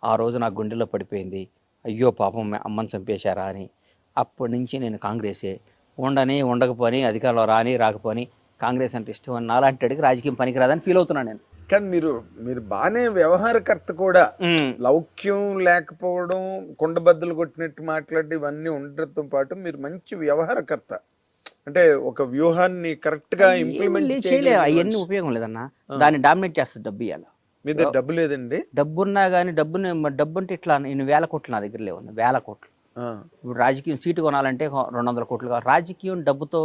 ఆ రోజు నా గుండెలో పడిపోయింది, అయ్యో పాపం అమ్మని చంపేశారా అని. అప్పటి నుంచి నేను కాంగ్రెసే. ఉండకపోని అధికారంలో రాకపోని కాంగ్రెస్ అంటే ఇష్టం అని నాలాంటి అడిగి రాజకీయం పనికిరాదని ఫీల్ అవుతున్నాను నేను. కానీ మీరు బాగానే వ్యవహారకర్త కూడా, లౌక్యం లేకపోవడం, కుండబద్దలు కొట్టినట్టు మాట్లాడి ఇవన్నీ ఉండటంతో పాటు మీరు మంచి వ్యవహారకర్త. అంటే ఒక వ్యూహాన్ని కరెక్ట్ గా ఇంప్లిమెంట్ చేయలేదు. అవన్నీ ఉపయోగం లేదన్నా, దాన్ని డామినేట్ చేస్తుంది డబ్బు. ఇవ్వాలి మీ దగ్గర డబ్బు లేదండి? డబ్బున్నా కానీ డబ్బు అంటే ఇట్లా నేను 1000 కోట్లు నా దగ్గర లేవు, 1000 కోట్లు. ఇప్పుడు రాజకీయం సీటు కొనాలంటే 200 కోట్లు కావాలి. రాజకీయం డబ్బుతో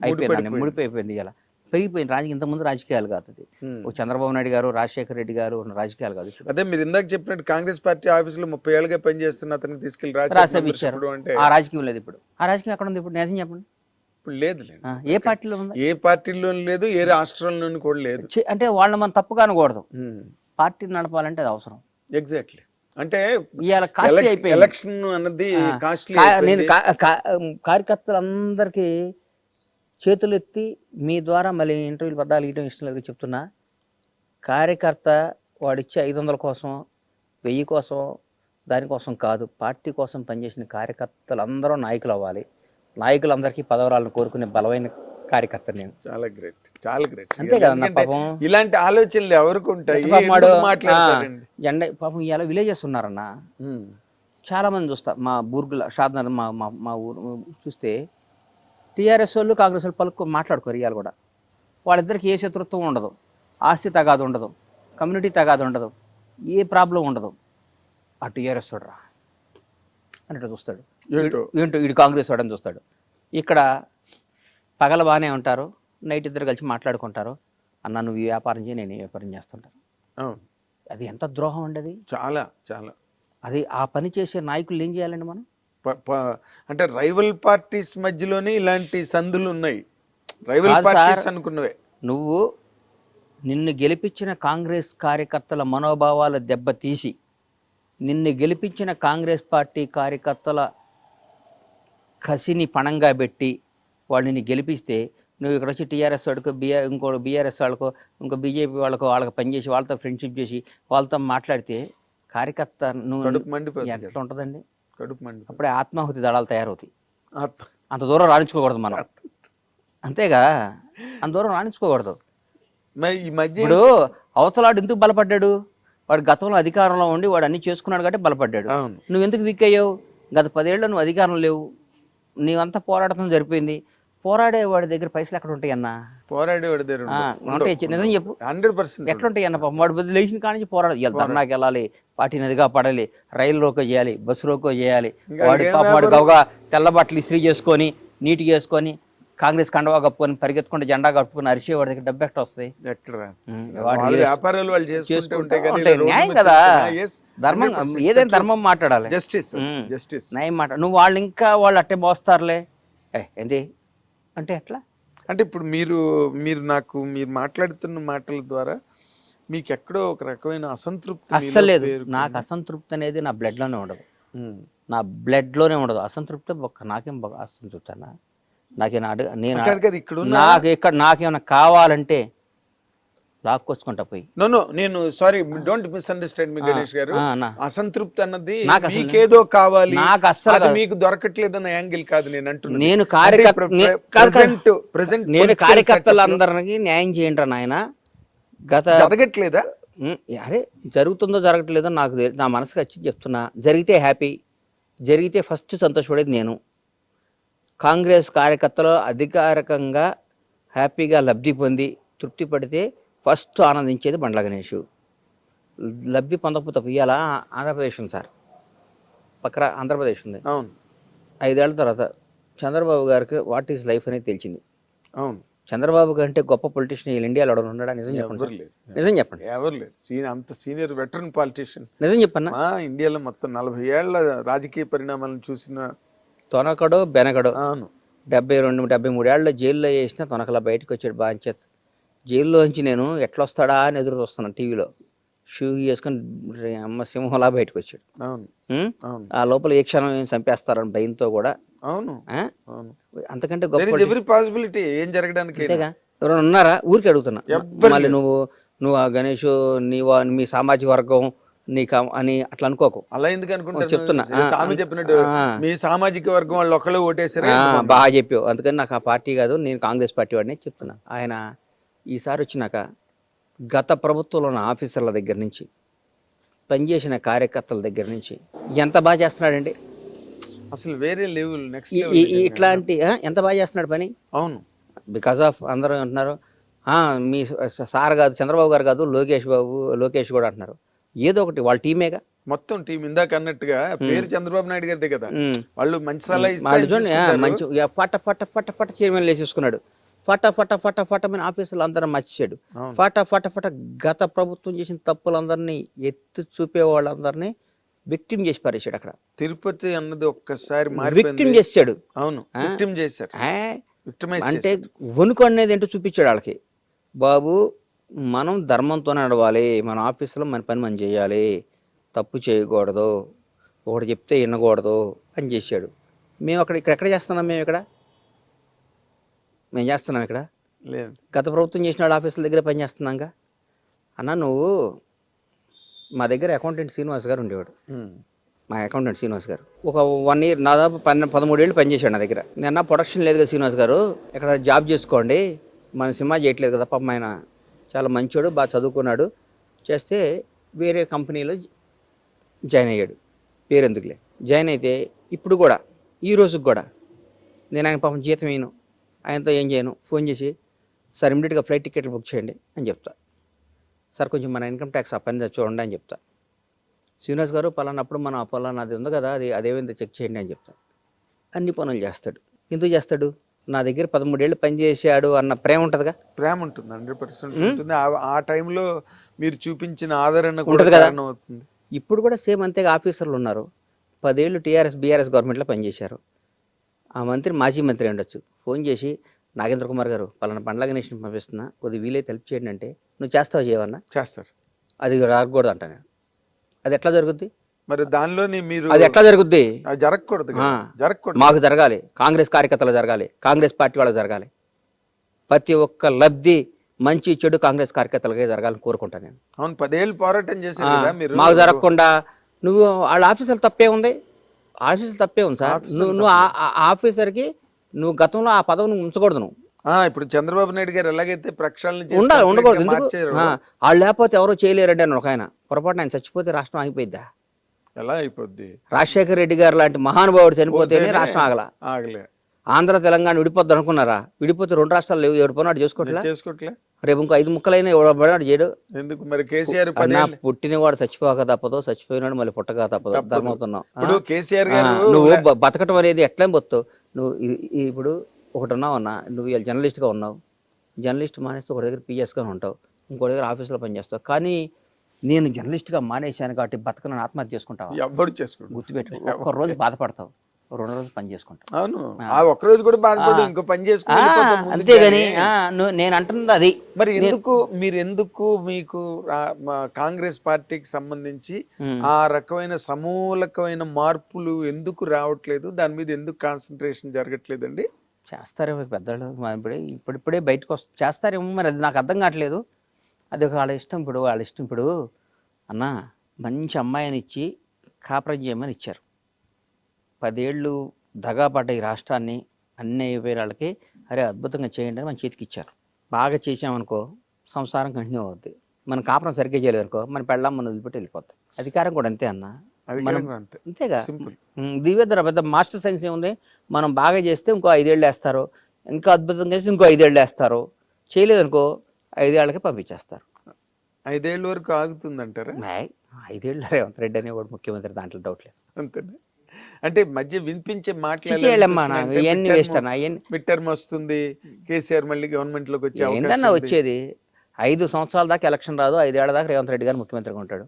అయిపోయింది, ముడిపోయిపోయింది. ఇలా పెరిగిపోయింది రాజకీయం. ఇంతకుముందు రాజకీయాలు కాదు, చంద్రబాబు నాయుడు గారు, రాజశేఖర రెడ్డి గారు ఉన్న రాజకీయాలు కాదు. అదే మీరు ఇందాక చెప్పినట్టు కాంగ్రెస్ పార్టీ ఆఫీసులో 30 ఏళ్ళుగా పనిచేస్తున్న అతన్ని తీసుకెళ్లి రాజ్యసభ ఇచ్చారు. ఆ రాజకీయం లేదు ఇప్పుడు. ఆ రాజకీయం ఎక్కడ ఉంది ఇప్పుడు? నిజం చెప్పండి. ఇప్పుడు లేదు. ఏ పార్టీలో ఉంది? ఏ పార్టీలో లేదు, ఏ రాష్ట్రంలోనూ కూడా లేదు. అంటే వాళ్ళని మనం తప్పుగా అనకూడదు. పార్టీని నడపాలంటే అది అవసరం. ఎగ్జాక్ట్లీ. అంటే ఎలక్షన్ అన్నది నేను కార్యకర్తలందరికీ చేతులు ఎత్తి మీ ద్వారా మళ్ళీ ఇంటర్వ్యూలు పద్దాలు ఇవ్వడం ఇష్టం లేదు చెప్తున్నా. కార్యకర్త వాడిచ్చే 500 కోసం 1000 కోసం దానికోసం కాదు, పార్టీ కోసం పనిచేసిన కార్యకర్తలు అందరూ నాయకులు అవ్వాలి. నాయకులందరికీ పదవరాలను కోరుకునే బలమైన కార్యకర్త నేను. చాలా గ్రేట్, చాలా గ్రేట్. అంతే కదా అన్న ఎందుకంటే పాపం. ఇలాంటి ఆలోచనలు ఎవరికి ఉంటాయి? పాపం వాడు, ఎందుకు మాట్లాడతారండి? జెండా పాపం ఇలా విలేజెస్ ఉన్నారన్న, ఉమ్. చాలా మంది చూస్తా. మా బూర్గుల షాద్నగర్ మా మా మా ఊరు చూస్తే టీఆర్ఎస్ వాళ్ళు కాంగ్రెస్ వాళ్ళు మాట్లాడుకోరు. ఇవాళ కూడా వాళ్ళిద్దరికి ఏ శత్రుత్వం ఉండదు, ఆస్తి తగాదు ఉండదు, కమ్యూనిటీ తగాదు ఉండదు, ఏ ప్రాబ్లం ఉండదు. ఆ టీఆర్ఎస్ వాడురా అన్నట్టు చూస్తాడు, ఏంటో ఏంటో వీడు కాంగ్రెస్ వాడని చూస్తాడు. ఇక్కడ పగల బాగానే ఉంటారు, నైట్ ఇద్దరు కలిసి మాట్లాడుకుంటారు. అన్న నువ్వు ఈ వ్యాపారం చేయి, నేను ఈ వ్యాపారం చేస్తుంటాను. అవును, అది ఎంత ద్రోహం అండి అది. చాలా చాలా. అది ఆ పని చేసే నాయకులు ఏం చేయాలండి మనం? అంటే రైవల్ పార్టీస్ మధ్యలోనే ఇలాంటి సందులు ఉన్నాయి. రైవల్ కాదు పార్టీస్ సార్. అనుకున్నవే. నువ్వు నిన్ను గెలిపించిన కాంగ్రెస్ కార్యకర్తల మనోభావాలు దెబ్బతీసి, నిన్ను గెలిపించిన కాంగ్రెస్ పార్టీ కార్యకర్తల కసిని పణంగా పెట్టి వాళ్ళని గెలిపిస్తే, నువ్వు ఇక్కడ వచ్చి టీఆర్ఎస్ వాడికో ఇంకో బీఆర్ఎస్ వాళ్ళకో ఇంకో బీజేపీ వాళ్ళకి పనిచేసి వాళ్ళతో ఫ్రెండ్షిప్ చేసి వాళ్ళతో మాట్లాడితే కార్యకర్త నువ్వు కడుపు మండిపోతుంది, ఎట్లా ఉంటుందండి? కడుపు మండిపోతుంది. అప్పుడే ఆత్మాహుతి దళాలు తయారవుతాయి. ఆత్మ. అంత దూరం రాణించుకోకూడదు మనం, అంతేగా, అంత దూరం రాణించుకోకూడదు. మరి ఈ మధ్య ఇప్పుడు అవతలాడు ఎందుకు బలపడ్డాడు? వాడు గతంలో అధికారంలో ఉండి వాడు అన్ని చేసుకున్నాడు కాబట్టి బలపడ్డాడు. అవును, నువ్వు ఎందుకు వీక్ అయ్యావు? గత 10 ఏళ్ళ నువ్వు అధికారం లేవు, నీవంతా పోరాటం జరిపోయింది. పోరాడే వాడి దగ్గర పైసలు ఎక్కడ ఉంటాయి అన్న? పోరాడేవాడి దగ్గర ఉంటాయి, నిజం చెప్పు. 100% ఎట్లుంటాయి అన్న? పాపం వాడు బదులు లేచిన కాడి నుంచి పోరాడాలి. ధర్నాకి వెళ్ళాలి, పార్టీ నదిగా పడాలి, రైలు రోకో చేయాలి, బస్సు రోకో చేయాలి. వాడి పాపం వాడు గవగా తెల్ల బట్టలు ఇస్త్రీ చేసుకొని నీట్గా వేసుకొని కాంగ్రెస్ కండవా కప్పుకొని పరిగెత్తుకుంటే జెండా కప్పుకొని అరిచే వాడి దగ్గర డబ్బు ఎక్కడ వస్తాయి? ఎక్కడ వాడు వాళ్ళ వ్యాపారాలు వాళ్ళు చేసుకుంటూ ఉంటాయి కదా, ఉంటాయి. ఇలా రోడ్డు న్యాయం మీద కదా, చూస్తున్నా, yes, ధర్మం. 100% ఏదైనా ధర్మం మాట్లాడాలి, జస్టిస్, జస్టిస్. న్యాయం నువ్వు వాళ్ళు ఇంకా వాళ్ళు అట్టే మోస్తారులే ఏంటి అంటే ఎట్లా? అంటే ఇప్పుడు మీరు మీరు మాట్లాడుతున్న మాటల ద్వారా మీకు ఎక్కడో ఒక రకమైన అసంతృప్తి అస్సలు లేదు. మీలో పేరుకుంది. నాకు అసంతృప్తి అనేది నా బ్లడ్లోనే ఉండదు, ఉమ్. నా బ్లడ్లోనే ఉండదు అసంతృప్తి. నాకేం అసంతృప్తి అన్న? నాకేనా నేను కాదు కదా, ఇక్కడ ఉన్న నాకేమైనా కావాలంటే లాక్కొచ్చుకుంటా పోయి. నో నేను సారీ, డోంట్ మిస్అండర్స్టాండ్ మీ గణేష్ గారు. అన్న, అసంతృప్తి అన్నది నాకు అసలు- మీకేదో కావాలి, నాకు అస్సలు అది కాదు. మీకు దొరకట్లేదన్న యాంగిల్ కాదు నేను అంటున్నాను. నేను నేను కార్యకర్తలందరికీ న్యాయం చేయండి నాయన. గత జరగట్లేదా? అరే జరుగుతుందో జరగట్లేదో నాకు నా మనసుకు వచ్చి చెప్తున్నా. జరిగితే హ్యాపీ, జరిగితే ఫస్ట్ సంతోషపడేది నేను. కాంగ్రెస్ కార్యకర్తలు అధికారికంగా హ్యాపీగా లబ్ధి పొంది తృప్తి పడితే ఫస్ట్ ఆనందించేది బండ్ల గణేష్. లబ్ధి పొందకపోతే ఇవాళ ఆంధ్రప్రదేశ్ ఉంది సార్, పక్కన ఆంధ్రప్రదేశ్ ఉంది. అవును, 5 ఏళ్ల తర్వాత చంద్రబాబు గారికి వాట్ ఈస్ లైఫ్ అనేది తెలిసింది. అవును. చంద్రబాబు కంటే గొప్ప పొలిటీషియన్ ఈ ఇండియాలో ఎవడు ఉన్నాడా? నిజం చెప్పండి, ఎవరు లేరు, నిజం చెప్పండి, ఎవరు లేరు. అంత సీనియర్ వెటరన్ పాలిటీషియన్ నిజం చెప్పన్నా. ఇండియాలో మొత్తం 40 ఏళ్ల రాజకీయ పరిణామాలను చూసిన తొనకడో బెనకడో, అవును 72, 73 ఏళ్ళలో జైల్లో వేసిన తొనకలా బయటకు వచ్చాడు బాంచేత్. జైల్లోంచి నేను ఎట్లా వస్తాడా అని ఎదురు చూస్తున్నాను టీవీలో. షూ వేసుకొని అమ్మ సింహంలా బయటకు వచ్చాడు. అవును, అవును. ఆ లోపల ఏ క్షణం ఏం చంపేస్తారని భయంతో కూడా. అవును, ఆ? అవును. అంతకంటే There is గొప్ప every possibility ఏం జరగడానికి. అంతేగా. ఎవరైనా ఉన్నారా? ఊరికి అడుగుతున్నా. ఎవ్వరు మళ్ళీ నువ్వు ఆ గణేష్ మీ సామాజిక వర్గం నీకు అని అట్లా అనుకోకు. అలా ఎందుకు అనుకుంటారు? చెప్తున్నా. స్వామి చెప్పినట్టు మీ సామాజిక వర్గం వాళ్ళు ఒకళ్ళు ఓటేసారు. బాగా చెప్పావు. అందుకని నాకు ఆ పార్టీ కాదు, నేను కాంగ్రెస్ పార్టీ వాడిని చెప్తున్నా. ఆయన ఈసారి వచ్చినాక గత ప్రభుత్వంలో ఉన్న ఆఫీసర్ల దగ్గర నుంచి, పనిచేసిన కార్యకర్తల దగ్గర నుంచి ఎంత బాగా చేస్తున్నాడండి అసలు వేరే లెవెల్, నెక్స్ట్ ఇట్లాంటి ఎంత బాగా చేస్తున్నాడు పని. అవును, బికాస్ ఆఫ్ అందరూ అంటున్నారు మీ సార్ కాదు, చంద్రబాబు గారు కాదు, లోకేష్ కూడా అంటున్నారు. ఏదో ఒకటి వాళ్ళ టీమేగా, మొత్తం టీం. ఇందాక అన్నట్టుగా పేరు చంద్రబాబు నాయుడు గారిదే కదా, వాళ్ళు మంచి సలహా మంచి ఫట ఫట ఫట ఫట చైర్మన్ వేసేసుకున్నాడు. ఫట ఫట ఫట ఫట మన ఆఫీసులు అందరూ మర్చిచాడు. ఫట ఫట ఫట గత ప్రభుత్వం చేసిన తప్పులందరినీ ఎత్తి చూపే వాళ్ళందరినీ విక్టిమ్ చేసి పారేశాడు. అక్కడ తిరుపతి అన్నది ఒక్కసారి విక్టిమ్ చేశాడు. అవును, విక్టిమ్ చేశారు. అంటే వణుకు అనేది ఏంటో చూపించాడు వాళ్ళకి. బాబు మనం ధర్మంతోనే నడవాలి, మన ఆఫీసులో మన పని మనం చేయాలి, తప్పు చేయకూడదు, ఒకటి చెప్తే వినకూడదు అని చేశాడు. మేము ఎక్కడ చేస్తున్నాం? మేము చేస్తున్నాం ఇక్కడ. లేదు, గత ప్రభుత్వం చేసిన వాళ్ళ ఆఫీసుల దగ్గర పని చేస్తున్నాగా. అన్న నువ్వు మా దగ్గర అకౌంటెంట్ శ్రీనివాస్ గారు ఉండేవాడు. మా అకౌంటెంట్ శ్రీనివాస్ గారు. ఒక 1 ఇయర్ దాదాపు 13 ఏళ్ళు పనిచేశాడు నా దగ్గర. నేను ప్రొడక్షన్ లేదు కదా శ్రీనివాస్ గారు, ఇక్కడ జాబ్ చేసుకోండి, మన సినిమా చేయట్లేదు కదా. పాపం ఆయన చాలా మంచోడు, బాగా చదువుకున్నాడు. చేస్తే వేరే కంపెనీలో జాయిన్ అయ్యాడు. పేరెందుకులే. జాయిన్ అయితే ఇప్పుడు కూడా ఈ రోజుకి కూడా నేను ఆయన పాపం జీతం వేయను, ఆయనతో ఏం చేయను. ఫోన్ చేసి సార్ ఇమ్మీడియట్గా ఫ్లైట్ టికెట్లు బుక్ చేయండి అని చెప్తా. సార్ కొంచెం మన ఇన్కమ్ ట్యాక్స్ ఆ పని చూడండి అని చెప్తా. శ్రీనివాస్ గారు పలానప్పుడు మన పలానాది ఉంది కదా, అదేమైందో చెక్ చేయండి అని చెప్తా. అన్ని పనులు చేస్తాడు. ఎందుకు చేస్తాడు? నా దగ్గర 13 ఏళ్ళు పనిచేసాడు అన్న ప్రేమ ఉంటుందిగా. ప్రేమ ఉంటుంది, 100% ఉంటుంది. ఆ టైంలో మీరు చూపించిన ఆదరణ ఉంటుంది కదా. అవుతుంది. ఇప్పుడు కూడా సేమ్ అంతేగా. ఆఫీసర్లు ఉన్నారు, 10 ఏళ్ళు టీఆర్ఎస్ బీఆర్ఎస్ గవర్నమెంట్లో పనిచేశారు. ఆ మంత్రి మాజీ మంత్రి ఉండొచ్చు. ఫోన్ చేసి నాగేంద్ర కుమార్ గారు పలానా బండ్ల గణేష్ని పంపిస్తున్నా, కొద్దిగా వీలైతే హెల్ప్ చేయండి అంటే, నువ్వు చేస్తావు చేయవన్నా? చేస్తారు. అది రాకూడదు అంట నేను. అది ఎట్లా జరుగుద్ది మరి? దానిలోని మీరు అది ఎట్లా జరుగుద్ది? జరగకూడదు, జరగకూడదు. మాకు జరగాలి, కాంగ్రెస్ కార్యకర్తలు జరగాలి, కాంగ్రెస్ పార్టీ వాళ్ళకి జరగాలి. ప్రతి ఒక్క లబ్ధి మంచి చెడు కాంగ్రెస్ కార్యకర్తలకే జరగాలని కోరుకుంటాను నేను. అవును, 10 ఏళ్ళు పోరాటం చేశారు కదా మీరు. మాకు జరగకుండా నువ్వు వాళ్ళ ఆఫీసర్లు తప్పే ఉంది. ఆఫీసర్లు తప్పే ఉంది సార్. నువ్వు ఆఫీసర్కి నువ్వు గతంలో ఆ పదవిని ఉంచకూడదు. నువ్వు ఇప్పుడు చంద్రబాబు నాయుడు గారు ఎలాగైతే ప్రక్షాళన ఉండాలి, ఉండకూడదు. ఎందుకు? వాళ్ళు లేకపోతే ఎవరో చేయలేరండి అని ఒక ఆయన. పొరపాటు ఆయన చచ్చిపోతే రాష్ట్రం ఆగిపోయిద్దా? ఎలా అయిపోద్ది? రాజశేఖర రెడ్డి గారు లాంటి మహానుభావుడు చనిపోతేనే రాష్ట్రం ఆగలే. ఆంధ్ర తెలంగాణ విడిపోద్ది అనుకున్నారా? విడిపోతే 2 రాష్ట్రాలు లేవు. ఎవడు పోనాడు చేసుకోవట్లే. రేపు ఇంకో 5 ముక్కలైనా ఎవడు చేయడు. ఎందుకు మరి? కేసీఆర్ పుట్టినవాడు చచ్చిపోక తప్పదు, చచ్చిపోయినాడు మళ్ళీ పుట్టక తప్పదు. ధర్మవుతున్నావు. కేసీఆర్ గారు నువ్వు బతకటం అనేది ఎట్లా బతుకుతావు నువ్వు? ఇప్పుడు ఒకటి ఉన్నావన్నా, నువ్వు ఇలా జర్నలిస్ట్గా ఉన్నావు. జర్నలిస్ట్ మానేస్తే ఒక దగ్గర పిఎస్గా ఉంటావు, ఇంకో దగ్గర ఆఫీస్లో పనిచేస్తావు. కానీ నేను జర్నలిస్ట్గా మానేశాను కాబట్టి బతకను ఆత్మహత్య చేసుకుంటావు. ఎవరు చేసుకుంటావు? గుర్తుపెట్టుకో. ఒక్క రోజు బాధపడతావు, 2 రోజులు పని చేసుకుంటావు. అవును, ఒక్క రోజు కూడా బాధపడు, ఇంకో పని చేసుకుంటా. అంతేగాని నేను అంటున్నది అది. మరి ఎందుకు మీకు కాంగ్రెస్ పార్టీకి సంబంధించి ఆ రకమైన సమూలకమైన మార్పులు ఎందుకు రావట్లేదు? దాని మీద ఎందుకు కాన్సన్ట్రేషన్ జరగట్లేదండి? చేస్తారేమో పెద్దలు, ఇప్పుడిప్పుడే బయటకు చేస్తారేమో. మరి అది నాకు అర్థం కావట్లేదు. అది వాళ్ళ ఇష్టం. వాళ్ళ ఇష్టం. ఇప్పుడు అన్న మంచి అమ్మాయిని ఇచ్చి కాపురం చేయమని ఇచ్చారు. 10 ఏళ్ళు దగాపడ్డ ఈ రాష్ట్రాన్ని అన్ని అయిపోయిన వాళ్ళకి అరే అద్భుతంగా చేయండి అని మన చేతికి ఇచ్చారు. బాగా చేసామనుకో సంసారం కంటిన్యూ అవుద్ది. మనం కాపురం సరిగ్గా చేయలేదు అనుకో మన పెళ్ళాం మనం వదిలిపెట్టి వెళ్ళిపోతాం. అధికారం కూడా అంతే అన్న. అంతేగా. దివ్యధర పెద్ద మాస్టర్ సైన్స్ ఏముంది? మనం బాగా చేస్తే ఇంకో 5 ఏళ్ళు వేస్తారు, ఇంకా అద్భుతంగా చేస్తే ఇంకో 5 ఏళ్ళు వేస్తారు. చేయలేదు అనుకో 5 ఏళ్ళకి పంపించేస్తారు. 5 ఏళ్ళ వరకు ఆగుతుందంటారా? 5 ఏళ్ళు రేవంత్ రెడ్డి అనేవాడు ముఖ్యమంత్రి, దాంట్లో డౌట్ లేదు. అంతేనా? అంటే మధ్య వినిపించే మాటలు మిడ్ టర్మ్ వస్తుంది, కేసీఆర్ మళ్ళీ గవర్నమెంట్ లోకి వచ్చే ఏంటన్నా వచ్చేది? 5 సంవత్సరాల దాకా ఎలక్షన్ రాదు, 5 ఏళ్ల దాకా రేవంత్ రెడ్డి గారు ముఖ్యమంత్రిగా ఉంటాడు.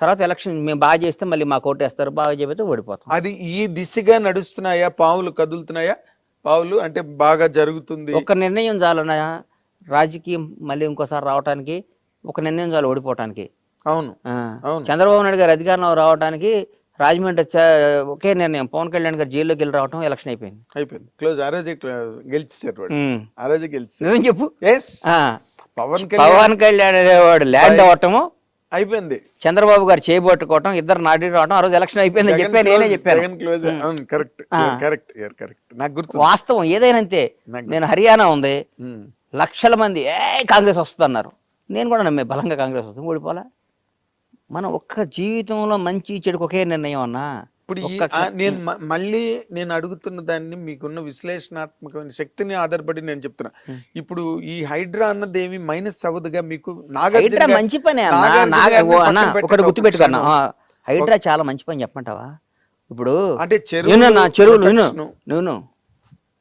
తర్వాత ఎలక్షన్ మేము బాగా చేస్తే మళ్ళీ మాకు ఓటేస్తారు, బాగా చెబితే ఓడిపోతాం. అది ఈ దిశగా నడుస్తున్నాయా? పావులు కదులుతున్నాయా? పావులు అంటే బాగా జరుగుతుంది. ఒక నిర్ణయం చాలన్నా రాజకీయం మళ్ళీ ఇంకోసారి రావడానికి. ఒక నిర్ణయం చాలు ఓడిపోవటానికి. అవును, చంద్రబాబు నాయుడు గారు అధికారంలో రావడానికి రాజమండ్రి ఒకే నిర్ణయం. పవన్ కళ్యాణ్ గారు జైల్లోకి వెళ్ళి రావటం, ఎలక్షన్ అయిపోయింది. క్లోజ్. ఆ రోజు గెలిచారు. ఆ రోజు నిజం చెప్పు. పవన్ కళ్యాణ్ అనేవాడు ల్యాండ్ అవటము అయిపోయింది. చంద్రబాబు గారు చేయబట్టుకోవటం, ఇద్దరు నాటి రావటం, ఆ రోజు ఎలక్షన్ అయిపోయింది అని చెప్పి నేనే చెప్పాను. నాకు గుర్తు. వాస్తవం ఏదైనా అంతే. నేను హర్యానా ఉంది, లక్షల మంది కాంగ్రెస్ వస్తుంది అన్నారు. నేను కూడా నమ్మే బలంగా కాంగ్రెస్ వస్తుంది, ఓడిపోలా. మనం ఒక్క జీవితంలో మంచి చెడుకు ఒకే నిర్ణయం అన్నా. ఇప్పుడు నేను అడుగుతున్న దాన్ని మీకున్న విశ్లేషణాత్మకమైన శక్తిని ఆధారపడి నేను చెప్తున్నా. ఇప్పుడు ఈ హైడ్రా అన్నది ఏమి మైనస్ అవ్వదుగా మీకు? హైడ్రా మంచి పని అన్న, ఒకటి గుర్తుపెట్టుకున్నా. హైడ్రా చాలా మంచి పని చెప్పంటావా? ఇప్పుడు అంటే చెరువులు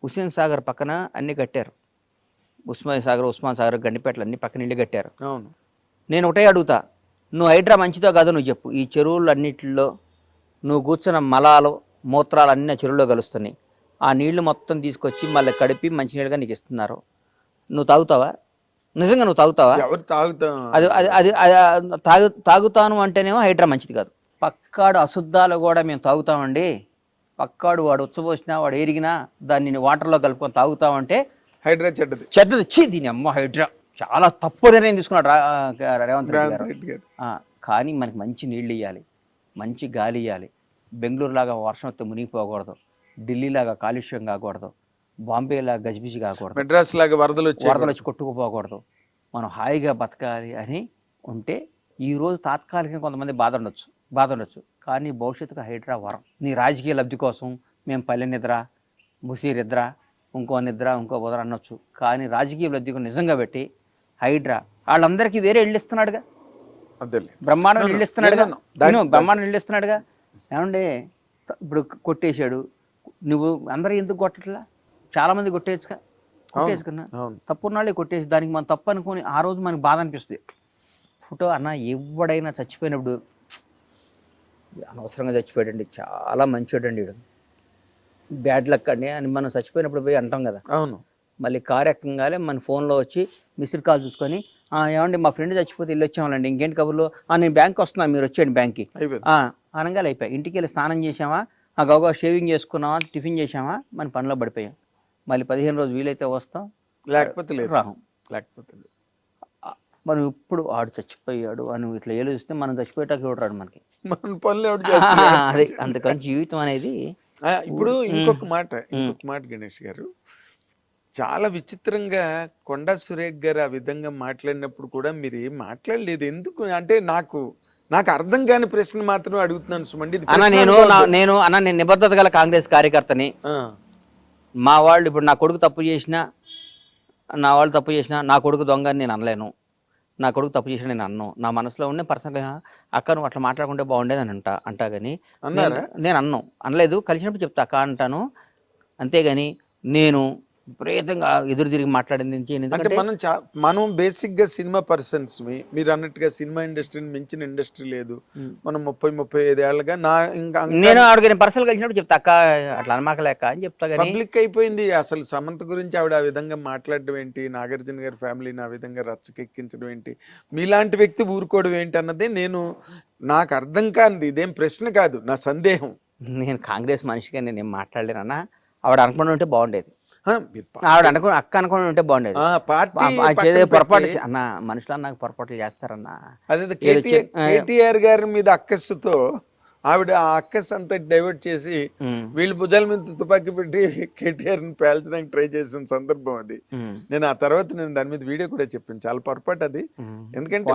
హుస్సేన్ సాగర్ పక్కన అన్ని కట్టారు. ఉస్మాన్ సాగర్ గండిపేటలు అన్ని పక్కన ఇల్లు కట్టారు. అవును. నేను ఒకటే అడుగుతా, నువ్వు హైడ్రా మంచిదో కాదో నువ్వు చెప్పు. ఈ చెరువులు అన్నిటిలో నువ్వు కూర్చున్న మలాలు మూత్రాలు అన్నీ చెరువులో కలుస్తున్నాయి. ఆ నీళ్లు మొత్తం తీసుకొచ్చి మళ్ళీ కడిపి మంచినీళ్ళుగా నీకు ఇస్తున్నారు. నువ్వు తాగుతావా? నిజంగా నువ్వు తాగుతావా? అది తాగుతాను అంటేనేమో హైడ్రా మంచిది కాదు. పక్కాడు అశుద్ధాలు కూడా మేము తాగుతామండి. పక్కాడు వాడు ఉచ్చబోసినా వాడు ఎరిగినా దాన్ని వాటర్లో కలుపుకొని తాగుతామంటే హైడ్రా చెడ్డది. దీని అమ్మ హైడ్రా చాలా తప్పు నిర్ణయం తీసుకున్నాడు రేవంత్ రెడ్డి గారు. కానీ మనకి మంచి నీళ్ళు ఇవ్వాలి, మంచి గాలి ఇవ్వాలి. బెంగళూరులాగా వర్షం వస్తే మునిగిపోకూడదు, ఢిల్లీలాగా కాలుష్యం కాకూడదు, బాంబేలాగా గజిబిజి కాకూడదు, మెడ్రాస్ లాగా వరదలు వచ్చి కొట్టుకుపోకూడదు, మనం హాయిగా బతకాలి అని ఉంటే ఈరోజు తాత్కాలికంగా కొంతమంది బాధ ఉండొచ్చు, కానీ భవిష్యత్తుకు హైడ్రా వరం. నీ రాజకీయ లబ్ధి కోసం మేము పల్లె నిద్ర, ముసీర్ నిద్ర, ఇంకో బుధర అనొచ్చు, కానీ రాజకీయ లబ్ధికి నిజంగా పెట్టి హైడ్రా వాళ్ళందరికీ వేరే ఇళ్ళు ఇస్తున్నాడుగా, బ్రహ్మాండం ఇళ్ళు ఇస్తున్నాడుగా, బ్రహ్మాండం ఇళ్ళు ఇస్తున్నాడుగా. ఏమంటే ఇప్పుడు కొట్టేశాడు, నువ్వు అందరూ ఎందుకు కొట్టట్లా? చాలామంది కొట్టేసుకున్నా తప్పున్నాళ్ళే కొట్టేసి దానికి మనం తప్పు అనుకొని ఆ రోజు మనకి బాధ అనిపిస్తుంది. ఫోటో అన్న ఎవడైనా చచ్చిపోయినప్పుడు అనవసరంగా చచ్చిపోయాడండి, చాలా మంచివాడండి వీడు, బ్యాడ్ లక్ అండి అని మనం చచ్చిపోయినప్పుడు పోయి అంటాం కదా. అవును. మళ్ళీ కారు ఎక్కంగానే మన ఫోన్లో వచ్చి మిస్డ్ కాల్ చూసుకొని ఏమండి మా ఫ్రెండ్ చచ్చిపోతే ఇల్లు వచ్చామండి, ఇంకేంటి కబుర్లో, నేను బ్యాంక్కి వస్తున్నాను మీరు వచ్చేయండి బ్యాంక్కి అనగానే అయిపోయి. ఇంటికి వెళ్ళి స్నానం చేసామా, గౌగా షేవింగ్ చేసుకున్నామా, టిఫిన్ చేసామా, మన పనిలో పడిపోయాం. మళ్ళీ 15 రోజు వీలైతే వస్తాం, లేకపోతే రాహం. మనం ఇప్పుడు ఆడు చచ్చిపోయాడు అని ఇట్లా ఏలు చూస్తే మనం చచ్చిపోయేటాక చూడరాడు మనకి, మన పనులు అదే. అందుకని జీవితం అనేది ఇప్పుడు ఇంకొక మాట గణేష్ గారు, చాలా విచిత్రంగా కొండా సురేఖ్ గారు ఆ విధంగా మాట్లాడినప్పుడు కూడా మీరు ఏం మాట్లాడలేదు ఎందుకు అంటే నాకు అర్థం కాని ప్రశ్న మాత్రం అడుగుతున్నాను సుమండి. నేను నిబద్ధత గల కాంగ్రెస్ కార్యకర్తని. మా వాళ్ళు ఇప్పుడు నా కొడుకు తప్పు చేసినా, నా కొడుకు దొంగ అని నేను అనలేను, నా కొడుకు తప్పు చేసిన నేను అన్నాను. నా మనసులో ఉండే పర్సనల్గా అక్క నువ్వు అట్లా మాట్లాడుకుంటే బాగుండేది అని అంటా కానీ నేను అనలేదు. కలిసినప్పుడు చెప్తా అక్క అంటాను, అంతేగాని నేను విపరీతంగా ఎదురు తిరిగి మాట్లాడింది. అంటే మనం బేసిక్ గా సినిమా పర్సన్స్, మీరు అన్నట్టుగా సినిమా ఇండస్ట్రీని మించిన ఇండస్ట్రీ లేదు. మనం 30-35 ఏళ్ళగా నేను ఆవిడకి పర్సనల్ కలిసినప్పుడు చెప్తా అక్క అట్లా అనమాకలేక అని చెప్తా. కానీ పబ్లిక్ అయిపోయింది అసలు సమంత గురించి ఆవిడ ఆ విధంగా మాట్లాడడం ఏంటి, నాగార్జున గారి ఫ్యామిలీని ఆ విధంగా రచ్చకెక్కించడం ఏంటి, మీలాంటి వ్యక్తి ఊరుకోవడం ఏంటి అన్నదే నాకు అర్థం కానిది. ఇదేం ప్రశ్న కాదు, నా సందేహం. నేను కాంగ్రెస్ మనిషిగా నేను ఏం మాట్లాడలేనన్నా, ఆవిడ అనుకుని ఉంటే బాగుండేది, ఆవిడ అక్క అనుకుని ఉంటే బాగుండేది. పొరపాటు అన్న మనుషులు నాకు పొరపాట్లు చేస్తారన్నా. అదే కేటీఆర్ గారి మీద అక్కస్సుతో ఆవిడ ఆ అక్కస్ అంతా డైవర్ట్ చేసి వీళ్ళు భుజాల మీద తుపాకీ పెట్టి కేటీఆర్ ని పేల్చడానికి ట్రై చేసిన సందర్భం అది. నేను ఆ తర్వాత దాని మీద వీడియో కూడా చెప్పాను, చాలా పొరపాటు అది. ఎందుకంటే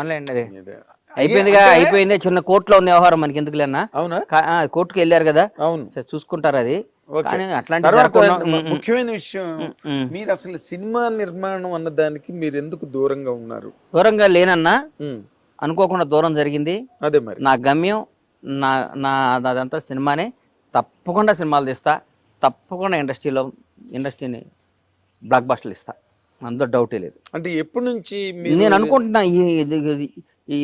అయిపోయింది, చిన్న కోర్టులో ఉన్న వ్యవహారం మనకి ఎందుకు లేనా. అవునా, కోర్టుకు వెళ్ళారు కదా, అవును చూసుకుంటారు అది. ముఖ్యమైన విషయం, మీరు అసలు సినిమా నిర్మాణం అన్న దానికి మీరు ఎందుకు దూరంగా ఉన్నారు? దూరంగా లేనన్నా, అనుకోకుండా దూరం జరిగింది. అదే మరి నా గమ్యం, అదంతా సినిమానే. తప్పకుండా సినిమాలు తీస్తా, తప్పకుండా ఇండస్ట్రీని బ్లాక్ బస్టర్లు ఇస్తా, అందులో డౌటే లేదు. అంటే ఎప్పటి నుంచి నేను అనుకుంటున్నా ఈ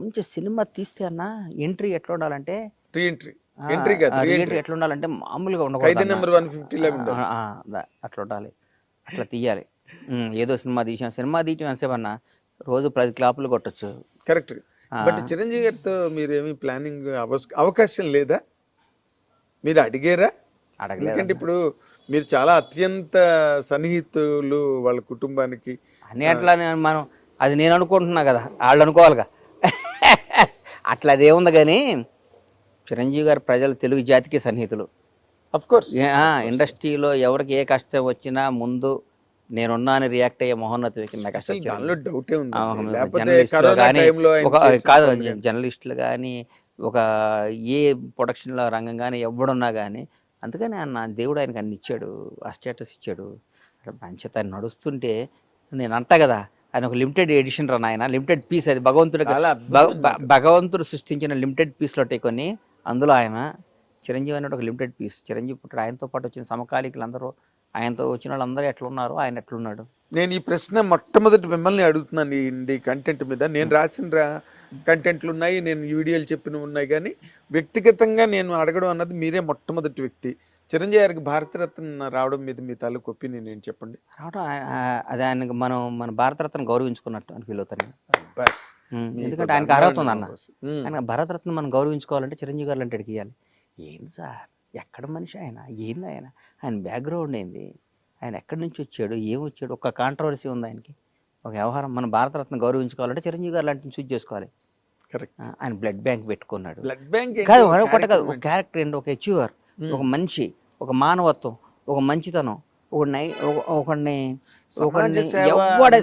మంచి సినిమా తీస్తే అన్న ఎంట్రీ ఎట్లా ఉండాలంటే, ఎట్లా ఉండాలంటే మామూలుగా ఉండకూడదు, అట్లా ఉండాలి, అట్లా తీయాలి. ఏదో సినిమా తీయటం ఎంతసేపన్నా రోజు 10 క్లాపులు కొట్టచ్చు. కరెక్ట్. బట్ చిరంజీవి గారితో మీరేమి ప్లానింగ్ అవకాశం లేదా? మీరు అడిగారా? ఎందుకంటే ఇప్పుడు మీరు చాలా అత్యంత సన్నిహితులు వాళ్ళ కుటుంబానికి అని. అట్లా మనం అది నేను అనుకుంటున్నా కదా, వాళ్ళు అనుకోవాలిగా. అట్లా అదేముంది కానీ చిరంజీవి గారు తెలుగు జాతికి సన్నిహితులు. అఫ్ కోర్స్ ఇండస్ట్రీలో ఎవరికి ఏ కష్టం వచ్చినా ముందు నేనున్నాను రియాక్ట్ అయ్యే మహోన్నత వ్యక్తి నాకు అసలు కాదు. జర్నలిస్టులు కానీ ఒక ఏ ప్రొడక్షన్లో రంగం కానీ ఎవడున్నా కానీ, అందుకని దేవుడు ఆయనకు అన్ని ఇచ్చాడు, ఆ స్టేటస్ ఇచ్చాడు. మంచిత నడుస్తుంటే నేను అంటా కదా, ఆయన ఒక లిమిటెడ్ ఎడిషన్ రా నాయన, లిమిటెడ్ పీస్ అది. భగవంతుడు సృష్టించిన లిమిటెడ్ పీస్లో ఉంటాయి కొన్ని, అందులో ఆయన చిరంజీవి అనేది ఒక లిమిటెడ్ పీస్. చిరంజీవి పుట్టాడు, ఆయనతో పాటు వచ్చిన సమకాలీకులు అందరూ, ఆయనతో వచ్చిన వాళ్ళందరూ ఎట్లున్నారు, ఆయన ఎట్లున్నాడు. నేను ఈ ప్రశ్న మొట్టమొదటి మిమ్మల్ని అడుగుతున్నాను ఈ కంటెంట్ మీద. నేను రాసిన కంటెంట్లు ఉన్నాయి, నేను వీడియోలు చెప్పినవి ఉన్నాయి, కానీ వ్యక్తిగతంగా నేను అడగడం అన్నది మీరే మొట్టమొదటి వ్యక్తి. చిరంజీవి గారికి భారతరత్న రావడం మీద మీ తాలూకు ఒపీనియన్ ఏంటి చెప్పండి. అది ఆయనకు మన భారతరత్న గౌరవించుకున్నట్టు అని ఫీల్ అవుతాను. ఎందుకంటే ఆయనకు అర్హత ఉంది అన్న. ఆయన భారతరత్న మనం గౌరవించుకోవాలంటే చిరంజీవి గారు అంటే ఇవ్వాలి. ఏంది సార్, ఎక్కడ మనిషి ఆయన, ఏంది ఆయన బ్యాక్గ్రౌండ్ ఏంది, ఆయన ఎక్కడి నుంచి వచ్చాడు, ఏం వచ్చాడు, ఒక కాంట్రవర్సీ ఉంది ఆయనకి, ఒక వ్యవహారం. మన భారతరత్న గౌరవించుకోవాలంటే చిరంజీవి గారు లాంటిని చూజ్ చేసుకోవాలి. కరెక్ట్. ఆయన బ్లడ్ బ్యాంక్ పెట్టుకున్నాడు. బ్లడ్ బ్యాంక్ కాదు ఒకటి కాదు, ఒక క్యారెక్టర్ ఏంటి, ఒక అచీవర్, ఒక మనిషి, ఒక మానవత్వం, ఒక మంచితనం, ఒకడిని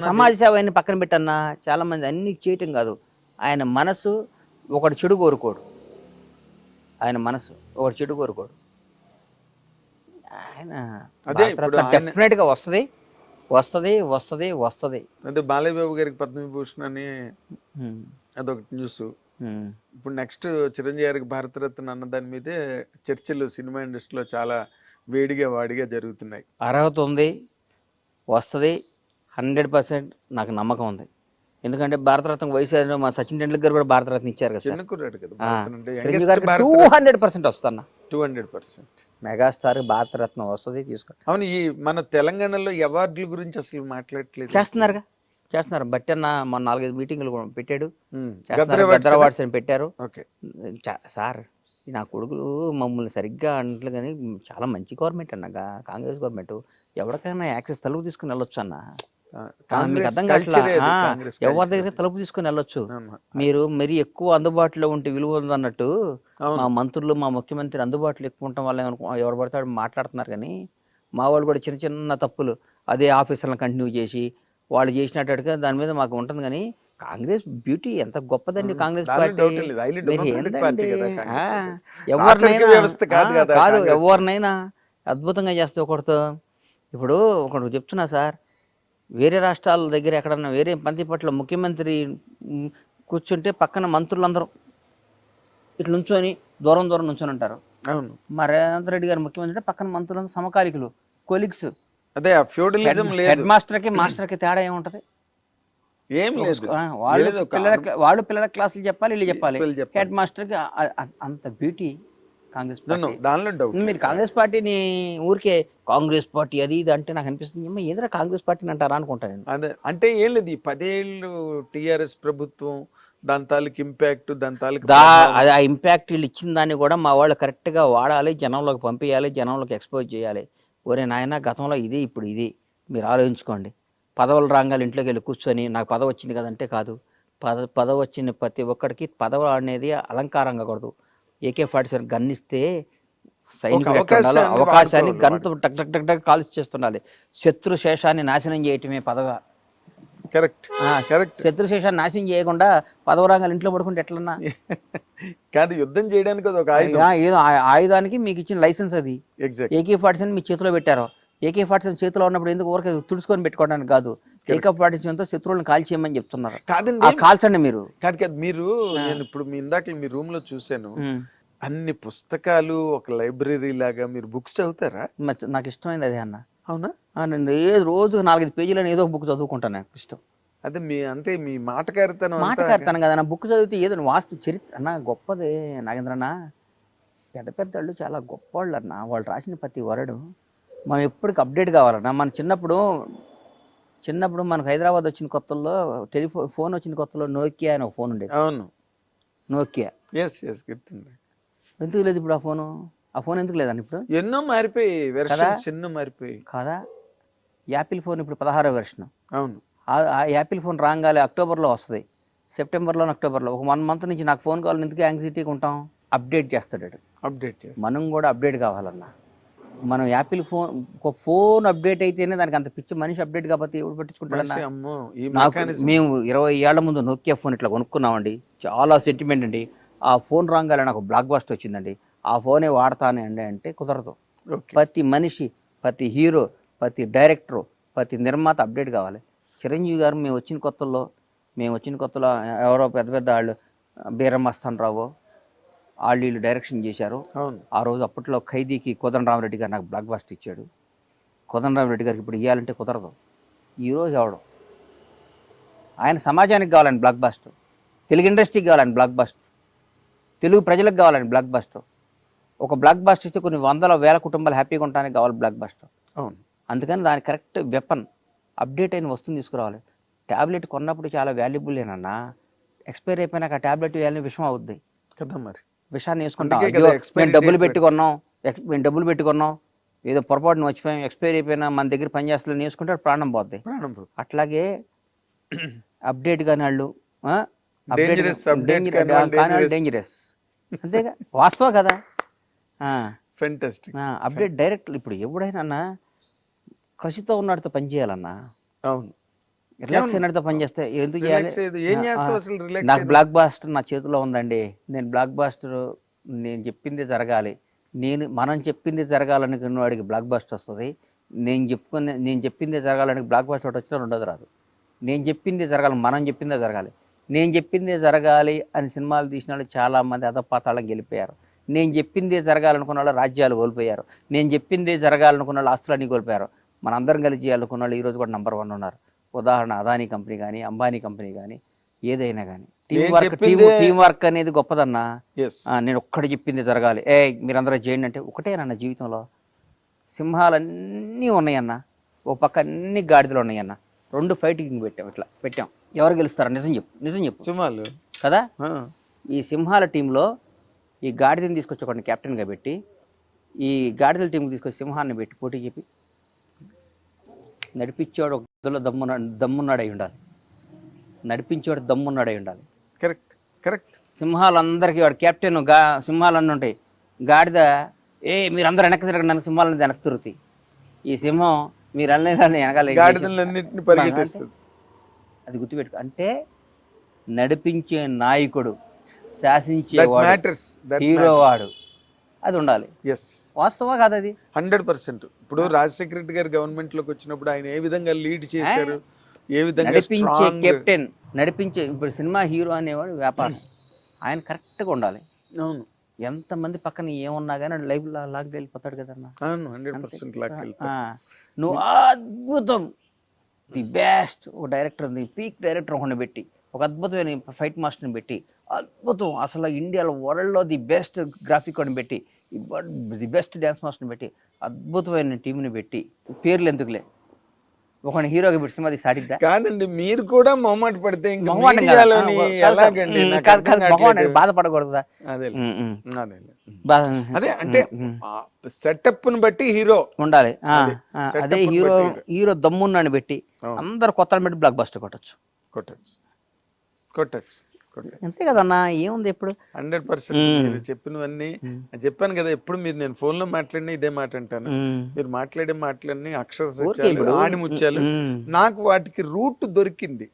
సమాజ సేవ అని పక్కన పెట్టన్నా. చాలా మంది అన్ని చేయటం కాదు, ఆయన మనసు ఒకటి చెడు కోరుకోడు. ఆయన మనసు ఒకటి చెడు కోరుకోడు. ఆయన అదే డెఫినెట్ గా వస్తది వస్తది వస్తది వస్తది. అంటే బాలయ్య బాబు గారికి పద్మవిభూషణ్ అని అదొక న్యూస్. ఇప్పుడు నెక్స్ట్ చిరంజీవి గారికి భారతరత్న అన్న దాని మీదే చర్చలు సినిమా ఇండస్ట్రీలో చాలా వేడిగా వాడిగా జరుగుతున్నాయి. అర్హత ఉంది, వస్తుంది 100%. నాకు నమ్మకం ఉంది. ఎందుకంటే భారతరత్న వయసు మా సచిన్ టెండూల్కర్ కూడా భారతరత్న ఇచ్చారు కదా. చిన్న కుర్రాడు కదా, చిరంజీవి గారికి 200% వస్తున్నా. 200% మెగాస్టార్ భారతరత్న వస్తుంది, తీసుకో. అవును, ఈ మన తెలంగాణలో అవార్డుల గురించి అసలు మాట్లాడట్లేదు. చేస్తున్నారు. బట్టి అన్న మన 4-5 మీటింగ్లు పెట్టాడు. గద్దర్ అవార్డ్స్ అని పెట్టారు. ఓకే సార్, నా కొడుకులు మమ్మల్ని సరిగ్గా అంటలు, కానీ చాలా మంచి గవర్నమెంట్ అన్నగా కాంగ్రెస్ గవర్నమెంట్. ఎవరికైనా యాక్సెస్ తలుపు తీసుకుని వెళ్ళొచ్చు అన్న. మీకు అర్థం కావట్లా? ఎవరి దగ్గర తలుపు తీసుకుని వెళ్ళొచ్చు. మీరు మరీ ఎక్కువ అందుబాటులో ఉంటే విలువ ఉంది అన్నట్టు మా మంత్రులు, మా ముఖ్యమంత్రి అందుబాటులో ఎక్కువ ఉండటం వల్ల ఎవరు పడతాడు మాట్లాడుతున్నారు. కానీ మా వాళ్ళు కూడా చిన్న చిన్న తప్పులు అదే ఆఫీసర్లను కంటిన్యూ చేసి వాళ్ళు చేసినట్టుగా దాని మీద మాకు ఉంటుంది. కానీ కాంగ్రెస్ బ్యూటీ ఎంత గొప్పదండి. కాంగ్రెస్ పార్టీ కాదు, ఎవరినైనా అద్భుతంగా చేస్తే ఒకటితో. ఇప్పుడు ఒకటి చెప్తున్నా సార్, వేరే రాష్ట్రాల దగ్గర ఎక్కడన్నా వేరే పంతిపట్ల ముఖ్యమంత్రి కూర్చుంటే పక్కన మంత్రులందరూ ఇట్లా నుంచొని దూరం నుంచొని ఉంటారు. అవును, మా రేవంత్ రెడ్డి గారు ముఖ్యమంత్రి అంటే పక్కన మంత్రులందరూ సమకాలికులు, కొలీగ్స్. అదే ఫ్యూడలిజం లేదు. హెడ్ మాస్టర్కి తేడా ఏముంటది? ఏం లేదు. వాళ్ళు పిల్లల క్లాసులు చెప్పాలి, వీళ్ళు చెప్పాలి. హెడ్ మాస్టర్కి అంత బ్యూటీ కాంగ్రెస్ పార్టీ. దానిలో డౌట్. మీరు కాంగ్రెస్ పార్టీని ఊరికే కాంగ్రెస్ పార్టీ అది ఇది అంటే నాకు అనిపిస్తుంది, ఏదైనా కాంగ్రెస్ పార్టీని అంటారా అనుకుంటాను నేను. అదే అంటే ఏం లేదు, ఈ 10 ఏళ్ళు టీఆర్ఎస్ ప్రభుత్వం దాని తాలూకు ఇంపాక్ట్, దాని తాలూకు ఆ ఇంపాక్ట్ వీళ్ళు ఇచ్చిన దాన్ని కూడా మా వాళ్ళు కరెక్ట్గా వాడాలి, జనంలోకి పంపించాలి, జనంలోకి ఎక్స్పోజ్ చేయాలి. ఒరే నాయన, గతంలో ఇది, ఇప్పుడు ఇది, మీరు ఆలోచించుకోండి. పదవులు రాగాలి ఇంట్లోకి వెళ్ళి కూర్చొని నాకు పదవి వచ్చింది కదంటే కాదు. పదవి వచ్చిన ప్రతి ఒక్కడికి పదవి అనేది అలంకారంగా కూడదు. AK-47 గన్ ఇస్తే అవకాశాన్ని గన్తో టక్ టక్ టక్ టక్ కాల్చి చేస్తుండాలి. శత్రు శేషాన్ని నాశనం చేయటమే పదవి. కరెక్ట్. శత్రు శేషాన్ని నాశనం చేయకుండా పదవి రాగాలి ఇంట్లో పడుకుంటే ఎట్లన్నా కాదు, యుద్ధం చేయడానికి ఏదో ఆయుధానికి మీకు ఇచ్చిన లైసెన్స్ అది. AK-47 మీ చేతిలో పెట్టారు. AK-47 చేతిలో ఉన్నప్పుడు ఎందుకు ఊరికే తుడుచుకొని పెట్టుకోవడానికి కాదు, AK-47తో శత్రువులను కాల్చేయమని చెప్తున్నారు. కాల్చండి మీరు. కాదు మీరు, నేను ఇప్పుడు మీ ఇందాక మీ రూమ్ లో చూసాను, అన్ని పుస్తకాలు ఒక లైబ్రరీ లాగా. మీరు బుక్స్ చదువుతారా? నాకు ఇష్టమైనది అదే అన్న. అవునా? నేను రోజు 4-5 పేజీలను ఏదో బుక్ చదువుకుంటాను, నాకు ఇష్టం. అదే అంటే మీ మాటకారితనం కదా. నా బుక్ చదివితే ఏదో వాస్తు చరిత్ర అన్న గొప్పదే నాగేంద్రన్న. పెద్ద వాళ్ళు చాలా గొప్పవాళ్ళు అన్న. వాళ్ళు రాసిన ప్రతి వరడు మనం ఎప్పటికి అప్డేట్ కావాలన్నా. మన చిన్నప్పుడు మనకు హైదరాబాద్ వచ్చిన కొత్తల్లో ఫోన్ వచ్చిన కొత్తలో నోకియా అని ఒక ఫోన్ ఉండేది. అవును, నోకియా. ఎందుకు లేదు ఇప్పుడు ఆ ఫోన్ ఎందుకు లేదని? ఇప్పుడు ఎన్నో మారిపోయి కదా. యాపిల్ ఫోన్ ఇప్పుడు 16వ వెర్షన్. అవును, ఆ యాపిల్ ఫోన్ రాగాలి అక్టోబర్లో వస్తుంది, సెప్టెంబర్లో అక్టోబర్లో. ఒక 1 మంత్ నుంచి నాకు ఫోన్ కావాలి, ఎందుకు యాంగ్జైటీగా ఉంటాం? అప్డేట్ చేస్తాడు. మనం కూడా అప్డేట్ కావాలన్నా. మనం యాపిల్ ఫోన్ అప్డేట్ అయితేనే దానికి అంత పిచ్చి. మనిషి అప్డేట్ కాకపోతే ఎవరు పట్టించుకుంటాడన్నా? మేము 20 ఏళ్ల ముందు నోకియా ఫోన్ ఇట్లా కొనుక్కున్నామండి, చాలా సెంటిమెంట్ అండి. ఆ ఫోన్ రాగానే నాకు బ్లాక్ బస్టర్ వచ్చిందండి, ఆ ఫోనే వాడతానే అండి అంటే కుదరదు. ప్రతి మనిషి, ప్రతి హీరో, ప్రతి డైరెక్టరు, ప్రతి నిర్మాత అప్డేట్ కావాలి. చిరంజీవి గారు మేము వచ్చిన కొత్తలో ఎవరో పెద్ద వాళ్ళు బీరమస్తాన్ రావు వాళ్ళు డైరెక్షన్ చేశారు. ఆ రోజు అప్పట్లో ఖైదీకి కోదండరామరెడ్డి గారు నాకు బ్లాక్ బస్టర్ ఇచ్చాడు. కోదండరామరెడ్డి గారికి ఇప్పుడు ఇవ్వాలంటే కుదరదు. ఈరోజు ఎవడు ఆయన సమాజానికి కావాలని బ్లాక్ బస్టర్, తెలుగు ఇండస్ట్రీకి కావాలని బ్లాక్ బస్టర్, తెలుగు ప్రజలకు కావాలని బ్లాక్ బస్టర్. ఒక బ్లాక్ బస్టర్ ఇస్తే కొన్ని 100,000 కుటుంబాలు హ్యాపీగా ఉండడానికి కావాలి బ్లాక్ బస్టర్. అవును, అందుకని దాని కరెక్ట్ వెపన్ అప్డేట్ అయిన వస్తువుని తీసుకురావాలి. ట్యాబ్లెట్ కొన్నప్పుడు చాలా వాల్యుబుల్ ఏనన్నా, ఎక్స్పైర్ అయిపోయినాక ఆ ట్యాబ్లెట్ వేయాలని విషయం అవుద్ది కదా. మరి విషయాన్ని వేసుకుంటాం. మేము డబ్బులు పెట్టుకున్నాం ఏదో పొరపాటును వచ్చిపోయాం, ఎక్స్పైర్ అయిపోయినా మన దగ్గర పనిచేస్తూ వేసుకుంటే ప్రాణం పోద్ది. అట్లాగే అప్డేట్ కాని వాళ్ళు Dangerous update కానీ వాళ్ళు dangerous. డేంజరస్ అంతేగా, వాస్తవం కదా. Fantastic. Update direct. ఇప్పుడు ఎవడైనా కసితో ఉన్నాడితో పని చేయాలన్నా, అవును. రిలాక్స్ అయినడితో పని చేస్తే ఎందుకు చేయాలి? Relax అయ్యేది. ఏం చేస్తావు అసలు రిలాక్స్ నాకు బ్లాక్ బాస్టర్ నా చేతిలో ఉందండి, నేను బ్లాక్ బాస్టర్, నేను చెప్పింది జరగాలి, మనం చెప్పింది జరగాలనుకున్న వాడికి బ్లాక్ బాస్టర్ వస్తుంది. నేను చెప్పింది జరగాలని బ్లాక్ బాస్టర్ వచ్చినా ఉండదు రాదు. నేను చెప్పింది జరగాలి, మనం చెప్పిందే జరగాలి. నేను చెప్పిందే జరగాలి అని సినిమాలు తీసిన వాళ్ళు చాలామంది అధపాతాళం గెలిపోయారు. నేను చెప్పిందే జరగాలనుకున్న వాళ్ళు రాజ్యాలు కోల్పోయారు. నేను చెప్పిందే జరగాలనుకున్న వాళ్ళు ఆస్తులన్నీ కోల్పోయారు. మనందరం కలిసి చేయాలనుకున్న వాళ్ళు ఈరోజు కూడా నెంబర్ 1 ఉన్నారు. ఉదాహరణ అదానీ కంపెనీ కానీ, అంబానీ కంపెనీ కానీ, ఏదైనా కానీ టీం వర్క్ అనేది గొప్పదన్నా. నేను ఒక్కటి చెప్పింది జరగాలి, మీరందరూ చేయండి అంటే ఒకటేనన్న జీవితంలో. సింహాలన్నీ ఉన్నాయన్న, ఓ పక్క అన్ని గాడిదలు ఉన్నాయన్న, 2 ఫైటింగ్ పెట్టాం. ఎవరు గెలుస్తారా? నిజం చెప్పు సింహాలు కదా. ఈ సింహాల టీంలో ఈ గాడిదని తీసుకొచ్చి ఒకటిని కెప్టెన్గా పెట్టి, ఈ గాడిదల టీంకి తీసుకొచ్చి సింహాన్ని పెట్టి పోటీ చెప్పి నడిపించేవాడు ఒక దమ్మున్నాడై ఉండాలి. నడిపించేవాడు దమ్మున్నాడై ఉండాలి. కరెక్ట్. సింహాలందరికీ వాడు కెప్టెన్, సింహాలన్నీ ఉంటాయి. గాడిద మీరందరూ వెనక్కి తిరగండి, నన్ను సింహాలను వెనక్కి తిరుగుతాయి. ఈ సింహం మీరు వెనకాల పరిగెట్టేస్తుంది. అది గుర్తుపెట్టుకో. అంటే నడిపించే నాయకుడు, శాసించేవాడు, హీరో వాడు, అది ఉండాలి. వాస్తవా కాదు అది 100%. ఇప్పుడు రాజశేఖర రెడ్డి గారు గవర్నమెంట్ లోకి వచ్చినప్పుడు ఆయన ఏ విధంగా లీడ్ చేశారు, ఏ విధంగా నడిపించే కెప్టెన్, నడిపించే. ఇప్పుడు సినిమా హీరో అనేవాడు వ్యాపారం, ఆయన కరెక్ట్గా ఉండాలి. అవును. ఎంతమంది పక్కన ఏమున్నా కానీ లైఫ్ లాగ్ వెళ్ళిపోతాడు కదన్నా. అవును, 100% నువ్వు అద్భుతం, ది బెస్ట్ ఒక డైరెక్టర్, పీక్ డైరెక్టర్ ఒకరిని పెట్టి, ఒక అద్భుతమైన ఫైట్ మాస్టర్ని పెట్టి, అద్భుతం అసలు ఇండియాలో వరల్డ్లో ది బెస్ట్ గ్రాఫిక్ అని పెట్టి, ది బెస్ట్ డ్యాన్స్ మాస్టర్ని పెట్టి, అద్భుతమైన టీంని పెట్టి, పేర్లు ఎందుకులే, ఒక హీరోగా పెట్టి సినిమా సాటిద్దా? కాదండి, మీరు కూడా మొహమాట పడితే బాధపడకూడదా? అదే అంటే సెటప్ ని బట్టి హీరో ఉండాలి. అదే హీరో దమ్మున్నాని పెట్టి అందరు కొత్తలు పెట్టి బ్లాక్ బస్టర్ కొట్టచ్చు. అంతే కదన్నా, ఏముంది ఇప్పుడు 100%. మీరు చెప్పినవన్నీ చెప్పాను కదా. ఎప్పుడు నేను ఫోన్ లో మాట్లాడినా ఇదే మాట అంటాను. మీరు మాట్లాడే మాటలన్నీ అక్షర సత్యాలు, ఆణిముత్యాలు. నాకు వాటికి రూట్ దొరికింది.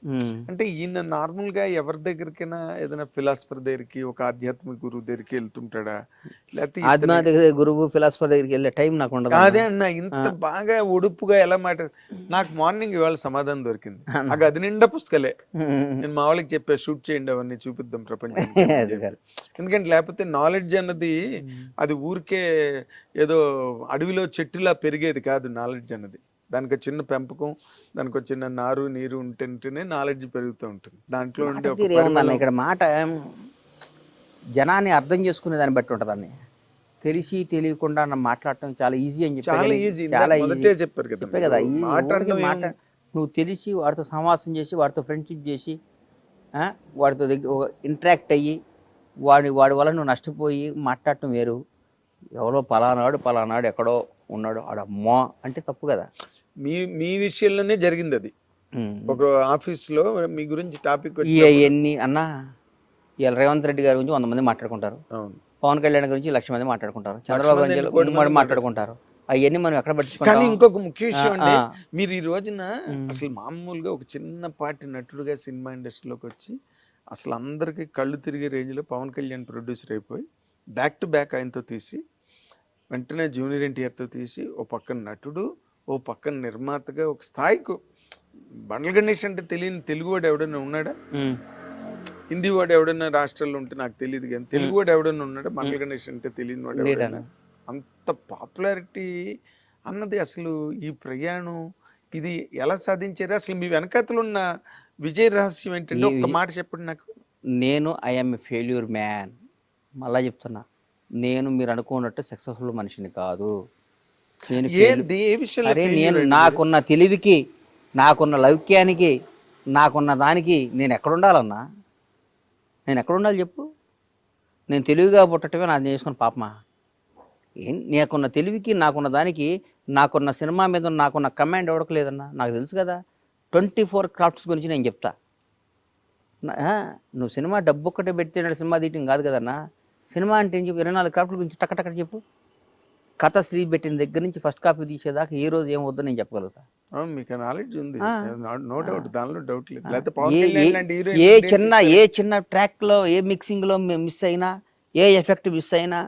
అంటే ఈయన నార్మల్ గా ఎవరి దగ్గరికైనా ఏదైనా ఫిలాసఫర్ దగ్గరికి, ఒక ఆధ్యాత్మిక గురువు దగ్గరికి వెళ్తుంటాడా, లేకపోతే ఆధ్యాత్మిక గురువు ఫిలాసఫర్ దగ్గరికి వెళ్ళే టైం నాకు ఉండదు. అదే అన్న, ఇంత బాగా ఒడుపుగా ఎలా నాకు మార్నింగ్ ఇవాళ సమాధానం దొరికింది. నాకు అది నిండా పుస్తకాలే. నేను మా వాళ్ళకి చెప్పా, షూట్ చేయండి, అవన్నీ చూపిద్దాం ప్రపంచం. ఎందుకంటే లేకపోతే నాలెడ్జ్ అన్నది అది ఊరికే ఏదో అడవిలో చెట్టులా పెరిగేది కాదు. నాలెడ్జ్ అన్నది దానికి చిన్న పెంపకం, దానికి చిన్న నారు నీరు ఉంటేనే నాలెడ్జ్ పెరుగుతూ ఉంటుంది. దాంట్లో ఇక్కడ మాట జనాన్ని అర్థం చేసుకునే దాన్ని బట్టి ఉంటుందని, తెలిసి తెలియకుండా మాట్లాడటం చాలా ఈజీ అని చెప్పి, చాలా ఈజీ చెప్పారు కదా. నువ్వు తెలిసి వాడితో సమాసం చేసి, వాడితో ఫ్రెండ్షిప్ చేసి, వాడితో ఇంటరాక్ట్ అయ్యి, వాడి వల్ల నువ్వు నష్టపోయి మాట్లాడటం వేరు. ఎవరో పలానాడు ఎక్కడో ఉన్నాడు ఆడమ్మా అంటే తప్పు కదా. మీ విషయంలోనే జరిగింది అది. ఒక ఆఫీస్ లో మీ గురించి టాపిక్ ఎన్ని అన్నా, ఇవాళ రేవంత్ రెడ్డి గారి గురించి 100 మంది మాట్లాడుకుంటారు, పవన్ కళ్యాణ్ గురించి 1,00,000 మంది మాట్లాడుకుంటారు, చంద్రబాబు గురించి మాట్లాడుకుంటారు. అవన్నీ మనం ఎక్కడ పట్టించుకుంటాం. కానీ ఇంకొక ముఖ్య విషయం అండి, మీరు ఈ రోజున అసలు మామూలుగా ఒక చిన్నపాటి నటుడుగా సినిమా ఇండస్ట్రీలోకి వచ్చి అసలు అందరికి కళ్ళు తిరిగే రేంజ్ లో పవన్ కళ్యాణ్ ప్రొడ్యూసర్ అయిపోయి, బ్యాక్ టు బ్యాక్ ఆయనతో తీసి, వెంటనే జూనియర్ ఎన్టీఆర్తో తీసి, ఓ పక్కన నటుడు, ఓ పక్కన నిర్మాతగా ఒక స్థాయికి. బండ్ల గణేష్ అంటే తెలియని తెలుగువాడు ఎవడైనా ఉన్నాడా? హిందీ వాడు ఎవడైనా రాష్ట్రాల్లో ఉంటే నాకు తెలియదు, కానీ తెలుగువాడు ఎవడైనా ఉన్నాడా? బండ్ల గణేష్ అంటే తెలియని వాడు ఎవడైనా? అంత పాపులారిటీ అన్నది అసలు ఈ ప్రయాణం ఇది ఎలా సాధించారు? అసలు మీ వెనకాతలు ఉన్న విజయ రహస్యం ఏంటంటే ఒక్క మాట చెప్పండి నాకు. నేను ఐఎమ్ ఏ ఫెయిల్యూర్ మ్యాన్. మళ్ళా చెప్తున్నా, నేను మీరు అనుకున్నట్టు సక్సెస్ఫుల్ మనిషిని కాదు. నేను నాకున్న తెలివికి, నాకున్న లౌక్యానికి, నాకున్న దానికి నేను ఎక్కడుండాలన్నా? నేను ఎక్కడుండాలి చెప్పు? నేను తెలివిగా పుట్టటమే నాకు చేసుకున్న పాపమా? నాకున్న తెలివికి, నాకున్న దానికి, నాకున్న సినిమా మీద నాకున్న కమాండ్ ఎవడకు లేదన్నా. నాకు తెలుసు కదా. 24 క్రాఫ్ట్స్ గురించి నేను చెప్తా. నువ్వు సినిమా డబ్బు ఒక్కటే పెట్టినాడు సినిమా తీయటం కాదు కదన్నా. సినిమా అంటే ఏం చెప్పు, 24 క్రాఫ్ట్ల గురించి టక్క చెప్పు. కథ స్త్రీ పెట్టిన దగ్గర నుంచి ఫస్ట్ కాపీ తీసేదాకా ఏ రోజు ఏం వద్దో నేను చెప్పగలుగుతా. అవును, మీకు నాలెడ్జ్ ఉంది, నో డౌట్, దానిలో డౌట్ లేదు. ఆ, లేకపోతే పవన్ ఏ కళ్యాణ్ ఏ- లాంటి ఏ హీరోయిన్ ఏ చిన్న ట్రాక్లో ఏ మిక్సింగ్లో మిస్ అయినా, ఏ ఎఫెక్ట్ మిస్ అయినా,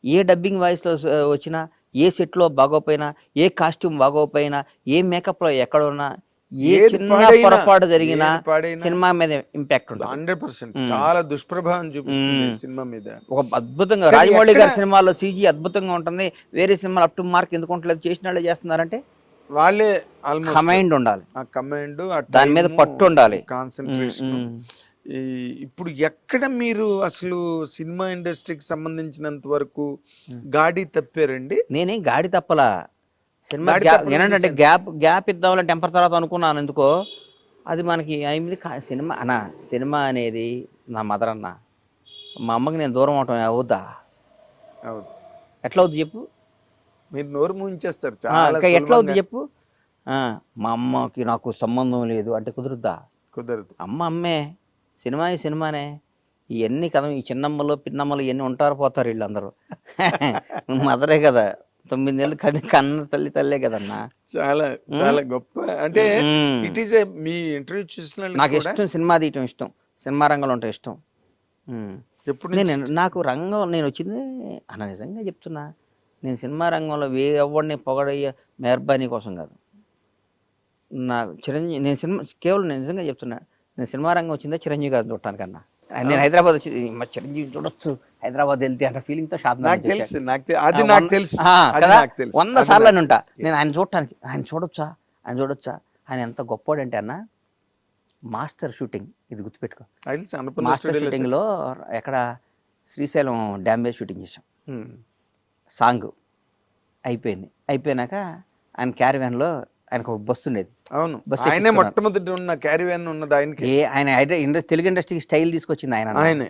ఏ డబ్బింగ్ వాయిస్లో వచ్చినా, ఏ సెట్లో బాగోపోయినా, ఏ కాస్ట్యూమ్ బాగోపోయినా, ఏ మేకప్లో ఎక్కడ ఉన్నా, ఏ ఏది చిన్న పాడైనా, పొరపాటు జరిగినా ఏది పాడైనా సినిమా మీద ఇంపాక్ట్ ఉంటుంది. 100% చాలా దుష్ప్రభావం చూపిస్తుంది సినిమా మీద. ఒక అద్భుతంగా కానీ రాజమౌళి గారి ఎక్కడ- సినిమాలో సీజీ అద్భుతంగా ఉంటుంది, వేరే సినిమాలు అప్ టు మార్క్ ఎందుకు ఉండలేదు, చేసిన వాళ్ళే చేస్తున్నారంటే వాళ్ళే ఆల్మోస్ట్ కమైండ్ ఉండాలి, ఆ కమాండ్, దాని మీద పట్టు ఉండాలి. కాన్సన్ట్రేషన్. ఇప్పుడు ఎక్కడ మీరు అసలు సినిమా ఇండస్ట్రీకి సంబంధించినంత వరకు గాడి తప్పారండి? నేనేం గాడి తప్పలా. సినిమా గాడి గ్యాప్ తప్పడం ఏంటంటే చూశాను. గ్యాప్ ఇద్దామని టెంపర్ తర్వాత అనుకున్నాను ఎందుకో, అది మనకి అయింది. సినిమా అన్న, సినిమా అనేది నా మదర్ అన్న. మా అమ్మకి నేను దూరం అవటం అవుద్దా? అవును, ఎట్లా అవుద్ది చెప్పు? మీరు నోరు మూయించేస్తారు ఆ, చాలా ఇంకా ఎట్లా అవుద్ది సులభంగా. చెప్పు? మా అమ్మకి నాకు సంబంధం లేదు అంటే కుదురుద్దా? కుదరదు. అమ్మ అమ్మే, సినిమా సినిమానే. ఇవన్నీ కదా, ఈ చిన్నమ్మలు పిన్నమ్మలు ఇవన్నీ ఉంటారు పోతారు వీళ్ళందరూ. మదరే కదా, 9 నెలలు కన్న తల్లే కదన్నా. చాలా చాలా గొప్ప. అంటే మ్మ్. ఇట్ ఈస్ మీ ఇంటర్వ్యూ చూసిన నాకు ఇష్టం, సినిమా తీయటం ఇష్టం, సినిమా రంగంలో ఉంటే ఇష్టం. ఎప్పుడు నేను నుంచి? నాకు రంగం నేను వచ్చింది అన్న, నిజంగా చెప్తున్నా, నేను సినిమా రంగంలో ఎవరిని పొగడయ్యే మెహర్బానీ కోసం కాదు. నాకు చిరంజీవి, నేను సినిమా కేవలం నేను నిజంగా చెప్తున్నా, నేను సినిమా రంగం వచ్చిందే చిరంజీవి గారిని చూడటానికన్నా. నేను హైదరాబాద్ వచ్చి మా చిరంజీవి చూడొచ్చు, హైదరాబాద్ వెళ్తే అన్న ఫీలింగ్తో నాకు తెలుసు, అది నాకు తెలుసు, అది కదా, నాకు తెలుసు. 100 సార్లు అని ఉంటా నేను ఆయన చూడటానికి. ఆయన చూడొచ్చా, ఆయన ఎంత గొప్పోడంటే అన్న, మాస్టర్ షూటింగ్, ఇది గుర్తుపెట్టుకో, తెలుసు, అనుపమ మాస్టర్ స్టూడియోలో షూటింగ్లో ఎక్కడ శ్రీశైలం డ్యామ్ మీద షూటింగ్ చేసాం. మ్మ్. సాంగ్ అయిపోయినాక ఆయన క్యారివ్యాన్లో ఆయనకు ఒక బస్సు ఉండేది. అవును, బస్ ఆయనే ఎక్కించుకున్నారు. మొట్టమొదటి ఉన్న క్యారీవ్యాన్ ఉన్నది ఆయనకి. ఆయన తెలుగు ఇండస్ట్రీకి స్టైల్ తీసుకొచ్చింది ఆయన. ఆయనే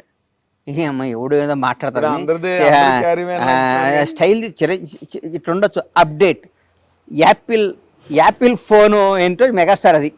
అమ్మ ఎవడు ఏదో మాట్లాడతారు, అందరిదే, అందరి carry-van అంటున్నారు. స్టైల్ ఇట్లా ఉండొచ్చు. అప్డేట్ యాపిల్ ఫోను ఏంటో మెగాస్టార్ అది.